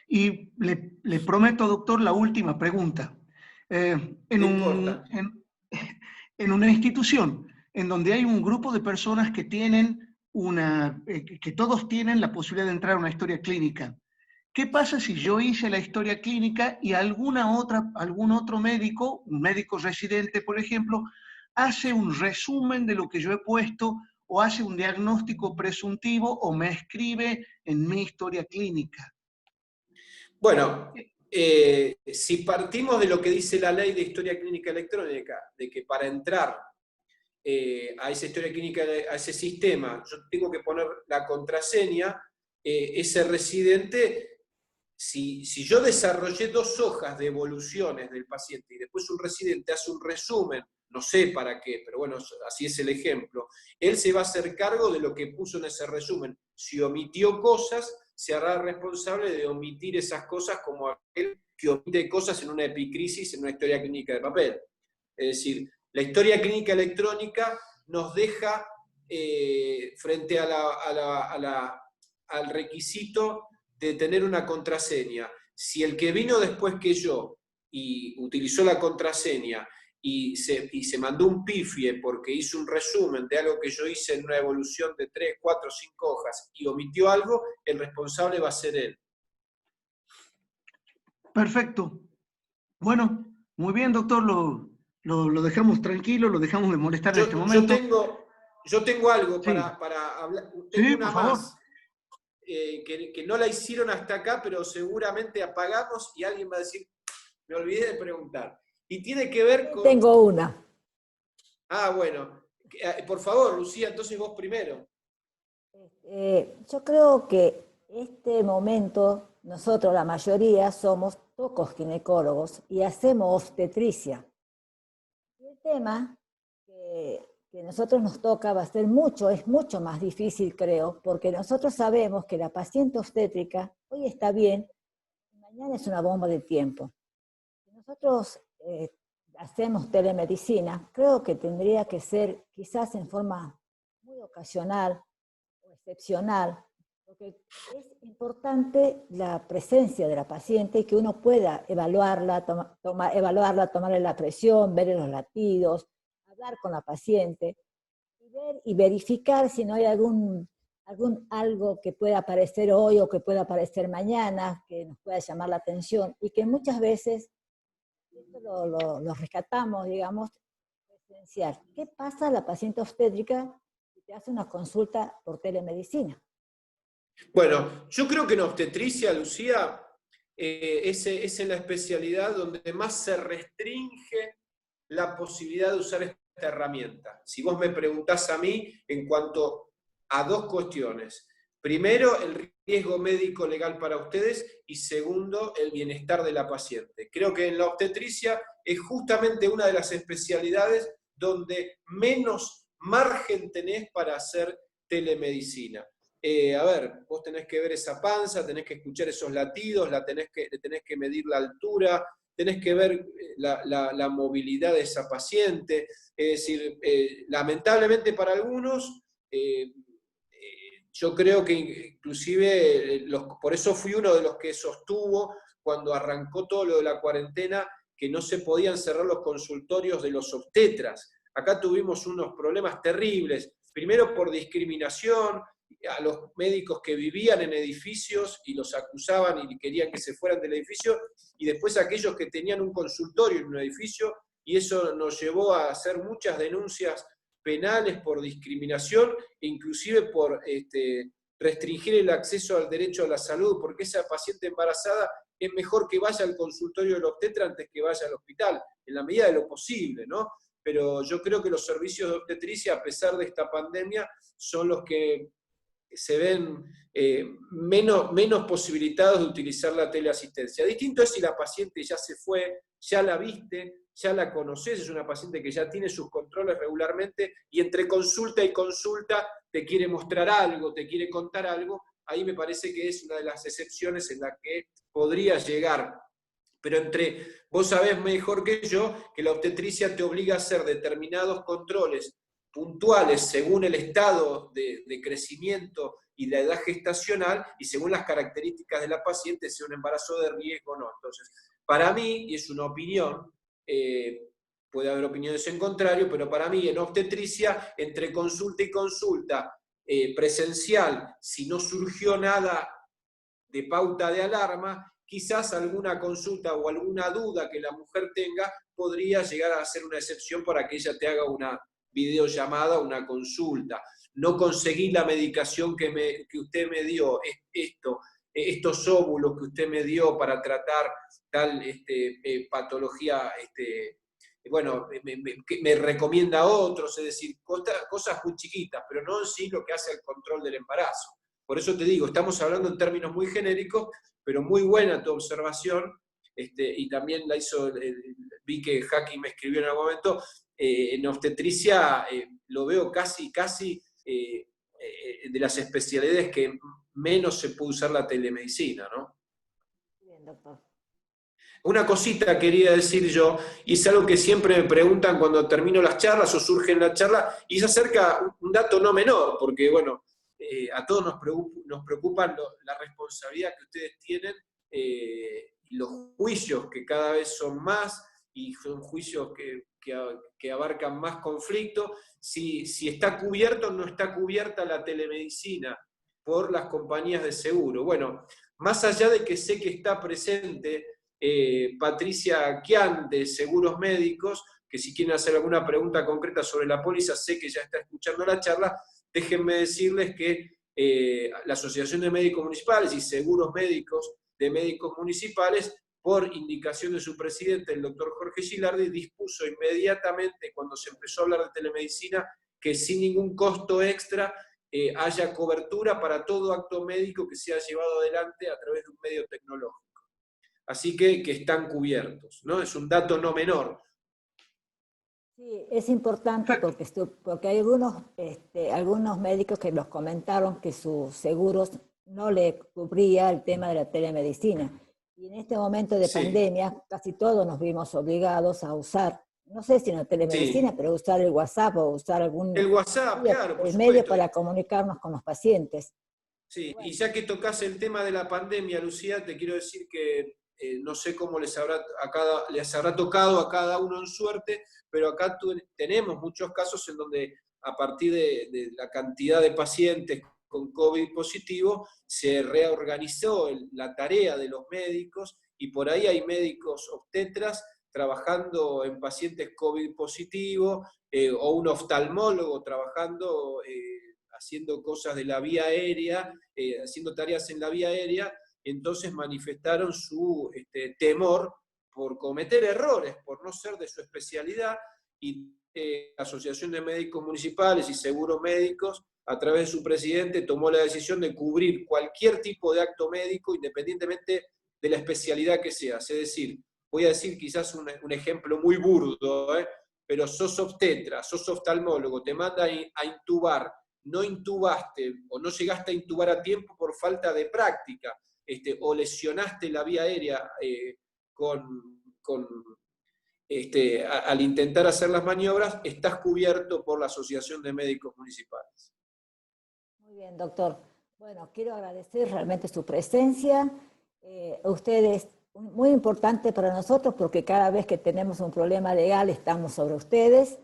Y le prometo, doctor, la última pregunta. En una institución en donde hay un grupo de personas que tienen que todos tienen la posibilidad de entrar a una historia clínica, ¿qué pasa si yo hice la historia clínica y algún otro médico, un médico residente, por ejemplo, hace un resumen de lo que yo he puesto o hace un diagnóstico presuntivo o me escribe en mi historia clínica? Bueno, si partimos de lo que dice la ley de historia clínica electrónica, de que para entrar a esa historia clínica, a ese sistema, yo tengo que poner la contraseña, ese residente, si yo desarrollé 2 hojas de evoluciones del paciente y después un residente hace un resumen, no sé para qué, pero bueno, así es el ejemplo, él se va a hacer cargo de lo que puso en ese resumen. Si omitió cosas, se hará responsable de omitir esas cosas como aquel que omite cosas en una epicrisis, en una historia clínica de papel. Es decir, la historia clínica electrónica nos deja frente al requisito de tener una contraseña. Si el que vino después que yo y utilizó la contraseña y se mandó un pifie porque hizo un resumen de algo que yo hice en una evolución de 3, 4, 5 hojas y omitió algo, el responsable va a ser él. Perfecto. Bueno, muy bien, doctor, lo dejamos tranquilo, lo dejamos de molestar en este momento. Yo tengo algo sí. para hablar, tengo sí, una por favor. más, que no la hicieron hasta acá, pero seguramente apagamos y alguien va a decir, me olvidé de preguntar. Y tiene que ver con... Tengo una. Ah, bueno. Por favor, Lucía, entonces vos primero. Yo creo que este momento, nosotros la mayoría somos pocos ginecólogos y hacemos obstetricia. Y el tema que a nosotros nos toca va a ser es mucho más difícil, creo, porque nosotros sabemos que la paciente obstétrica hoy está bien y mañana es una bomba de tiempo. Si nosotros hacemos telemedicina, creo que tendría que ser quizás en forma muy ocasional o excepcional, porque es importante la presencia de la paciente y que uno pueda evaluarla, tomarle la presión, ver los latidos, hablar con la paciente y ver y verificar si no hay algo que pueda aparecer hoy o que pueda aparecer mañana, que nos pueda llamar la atención y que muchas veces esto lo rescatamos, digamos, esencial. ¿Qué pasa a la paciente obstétrica si te hace una consulta por telemedicina? Bueno, yo creo que en obstetricia, Lucía, es en la especialidad donde más se restringe la posibilidad de usar esta herramienta. Si vos me preguntás a mí en cuanto a 2 cuestiones. Primero, el riesgo médico legal para ustedes y segundo, el bienestar de la paciente. Creo que en la obstetricia es justamente una de las especialidades donde menos margen tenés para hacer telemedicina. A ver, vos tenés que ver esa panza, tenés que escuchar esos latidos, tenés que medir la altura, tenés que ver la movilidad de esa paciente. Es decir, lamentablemente para algunos, yo creo que inclusive, por eso fui uno de los que sostuvo cuando arrancó todo lo de la cuarentena, que no se podían cerrar los consultorios de los obstetras. acá tuvimos unos problemas terribles, primero por discriminación, a los médicos que vivían en edificios y los acusaban y querían que se fueran del edificio, y después aquellos que tenían un consultorio en un edificio, y eso nos llevó a hacer muchas denuncias penales por discriminación, inclusive por restringir el acceso al derecho a la salud, porque esa paciente embarazada es mejor que vaya al consultorio del obstetra antes que vaya al hospital, en la medida de lo posible, ¿no? Pero yo creo que los servicios de obstetricia, a pesar de esta pandemia, son los que se ven menos posibilitados de utilizar la teleasistencia. Distinto es si la paciente ya se fue, ya la viste, ya la conoces, es una paciente que ya tiene sus controles regularmente y entre consulta y consulta te quiere mostrar algo, te quiere contar algo, ahí me parece que es una de las excepciones en la que podría llegar. Pero vos sabés mejor que yo que la obstetricia te obliga a hacer determinados controles puntuales según el estado de crecimiento y la edad gestacional y según las características de la paciente, sea un embarazo de riesgo o no. Entonces, para mí, y es una opinión, puede haber opiniones en contrario, pero para mí en obstetricia, entre consulta y consulta presencial, si no surgió nada de pauta de alarma, quizás alguna consulta o alguna duda que la mujer tenga podría llegar a ser una excepción para que ella te haga una videollamada, una consulta. No conseguí la medicación que usted me dio, estos óvulos que usted me dio para tratar tal patología, bueno, me recomienda a otros, es decir, cosas muy chiquitas, pero no en sí lo que hace al control del embarazo. Por eso te digo, estamos hablando en términos muy genéricos, pero muy buena tu observación, y también la hizo, vi que Jackie me escribió en algún momento, en obstetricia lo veo casi de las especialidades que menos se puede usar la telemedicina, ¿no? Bien, doctor. Una cosita quería decir yo, y es algo que siempre me preguntan cuando termino las charlas o surge en la charla, y se acerca un dato no menor, porque bueno, a todos nos preocupan la responsabilidad que ustedes tienen, y los juicios que cada vez son más, y son juicios que abarcan más conflicto, si está cubierto o no está cubierta la telemedicina por las compañías de seguro. Bueno, más allá de que sé que está presente Patricia Kian de Seguros Médicos, que si quieren hacer alguna pregunta concreta sobre la póliza, sé que ya está escuchando la charla, déjenme decirles que la Asociación de Médicos Municipales y Seguros Médicos de Médicos Municipales, por indicación de su presidente, el doctor Jorge Gilardi, dispuso inmediatamente, cuando se empezó a hablar de telemedicina, que sin ningún costo extra haya cobertura para todo acto médico que sea llevado adelante a través de un medio tecnológico. Así que están cubiertos, ¿no? Es un dato no menor. Sí, es importante porque hay algunos médicos que nos comentaron que sus seguros no le cubría el tema de la telemedicina. Y en este momento de pandemia, casi todos nos vimos obligados a usar, no sé si la telemedicina, pero usar el WhatsApp o usar algún el WhatsApp, claro, por medio para comunicarnos con los pacientes. Sí, bueno. Y ya que tocas el tema de la pandemia, Lucía, te quiero decir que no sé cómo les habrá tocado a cada uno en suerte, pero acá tenemos muchos casos en donde a partir de la cantidad de pacientes con COVID positivo, se reorganizó la tarea de los médicos y por ahí hay médicos obstetras trabajando en pacientes COVID positivo, o un oftalmólogo trabajando, haciendo cosas de la vía aérea, haciendo tareas en la vía aérea. Entonces manifestaron su temor por cometer errores, por no ser de su especialidad, y la Asociación de Médicos Municipales y Seguros Médicos, a través de su presidente, tomó la decisión de cubrir cualquier tipo de acto médico, independientemente de la especialidad que sea. Es decir, voy a decir quizás un ejemplo muy burdo, pero sos obstetra, sos oftalmólogo, te mandan a intubar, no intubaste o no llegaste a intubar a tiempo por falta de práctica, o lesionaste la vía aérea al intentar hacer las maniobras, estás cubierto por la Asociación de Médicos Municipales. Muy bien, doctor. Bueno, quiero agradecer realmente su presencia. Usted es muy importante para nosotros porque cada vez que tenemos un problema legal estamos sobre ustedes.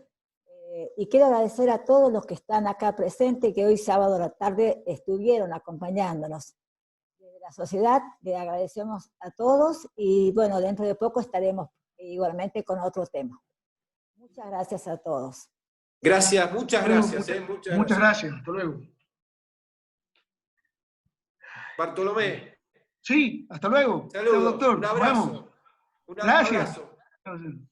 y quiero agradecer a todos los que están acá presentes, que hoy sábado a la tarde estuvieron acompañándonos. Desde la sociedad le agradecemos a todos y bueno, dentro de poco estaremos igualmente con otro tema. Muchas gracias a todos. Gracias, muchas gracias. Muchas gracias. Hasta luego. Bartolomé. Sí, hasta luego. Saludos. Chao, doctor. Un abrazo. Un Gracias. abrazo.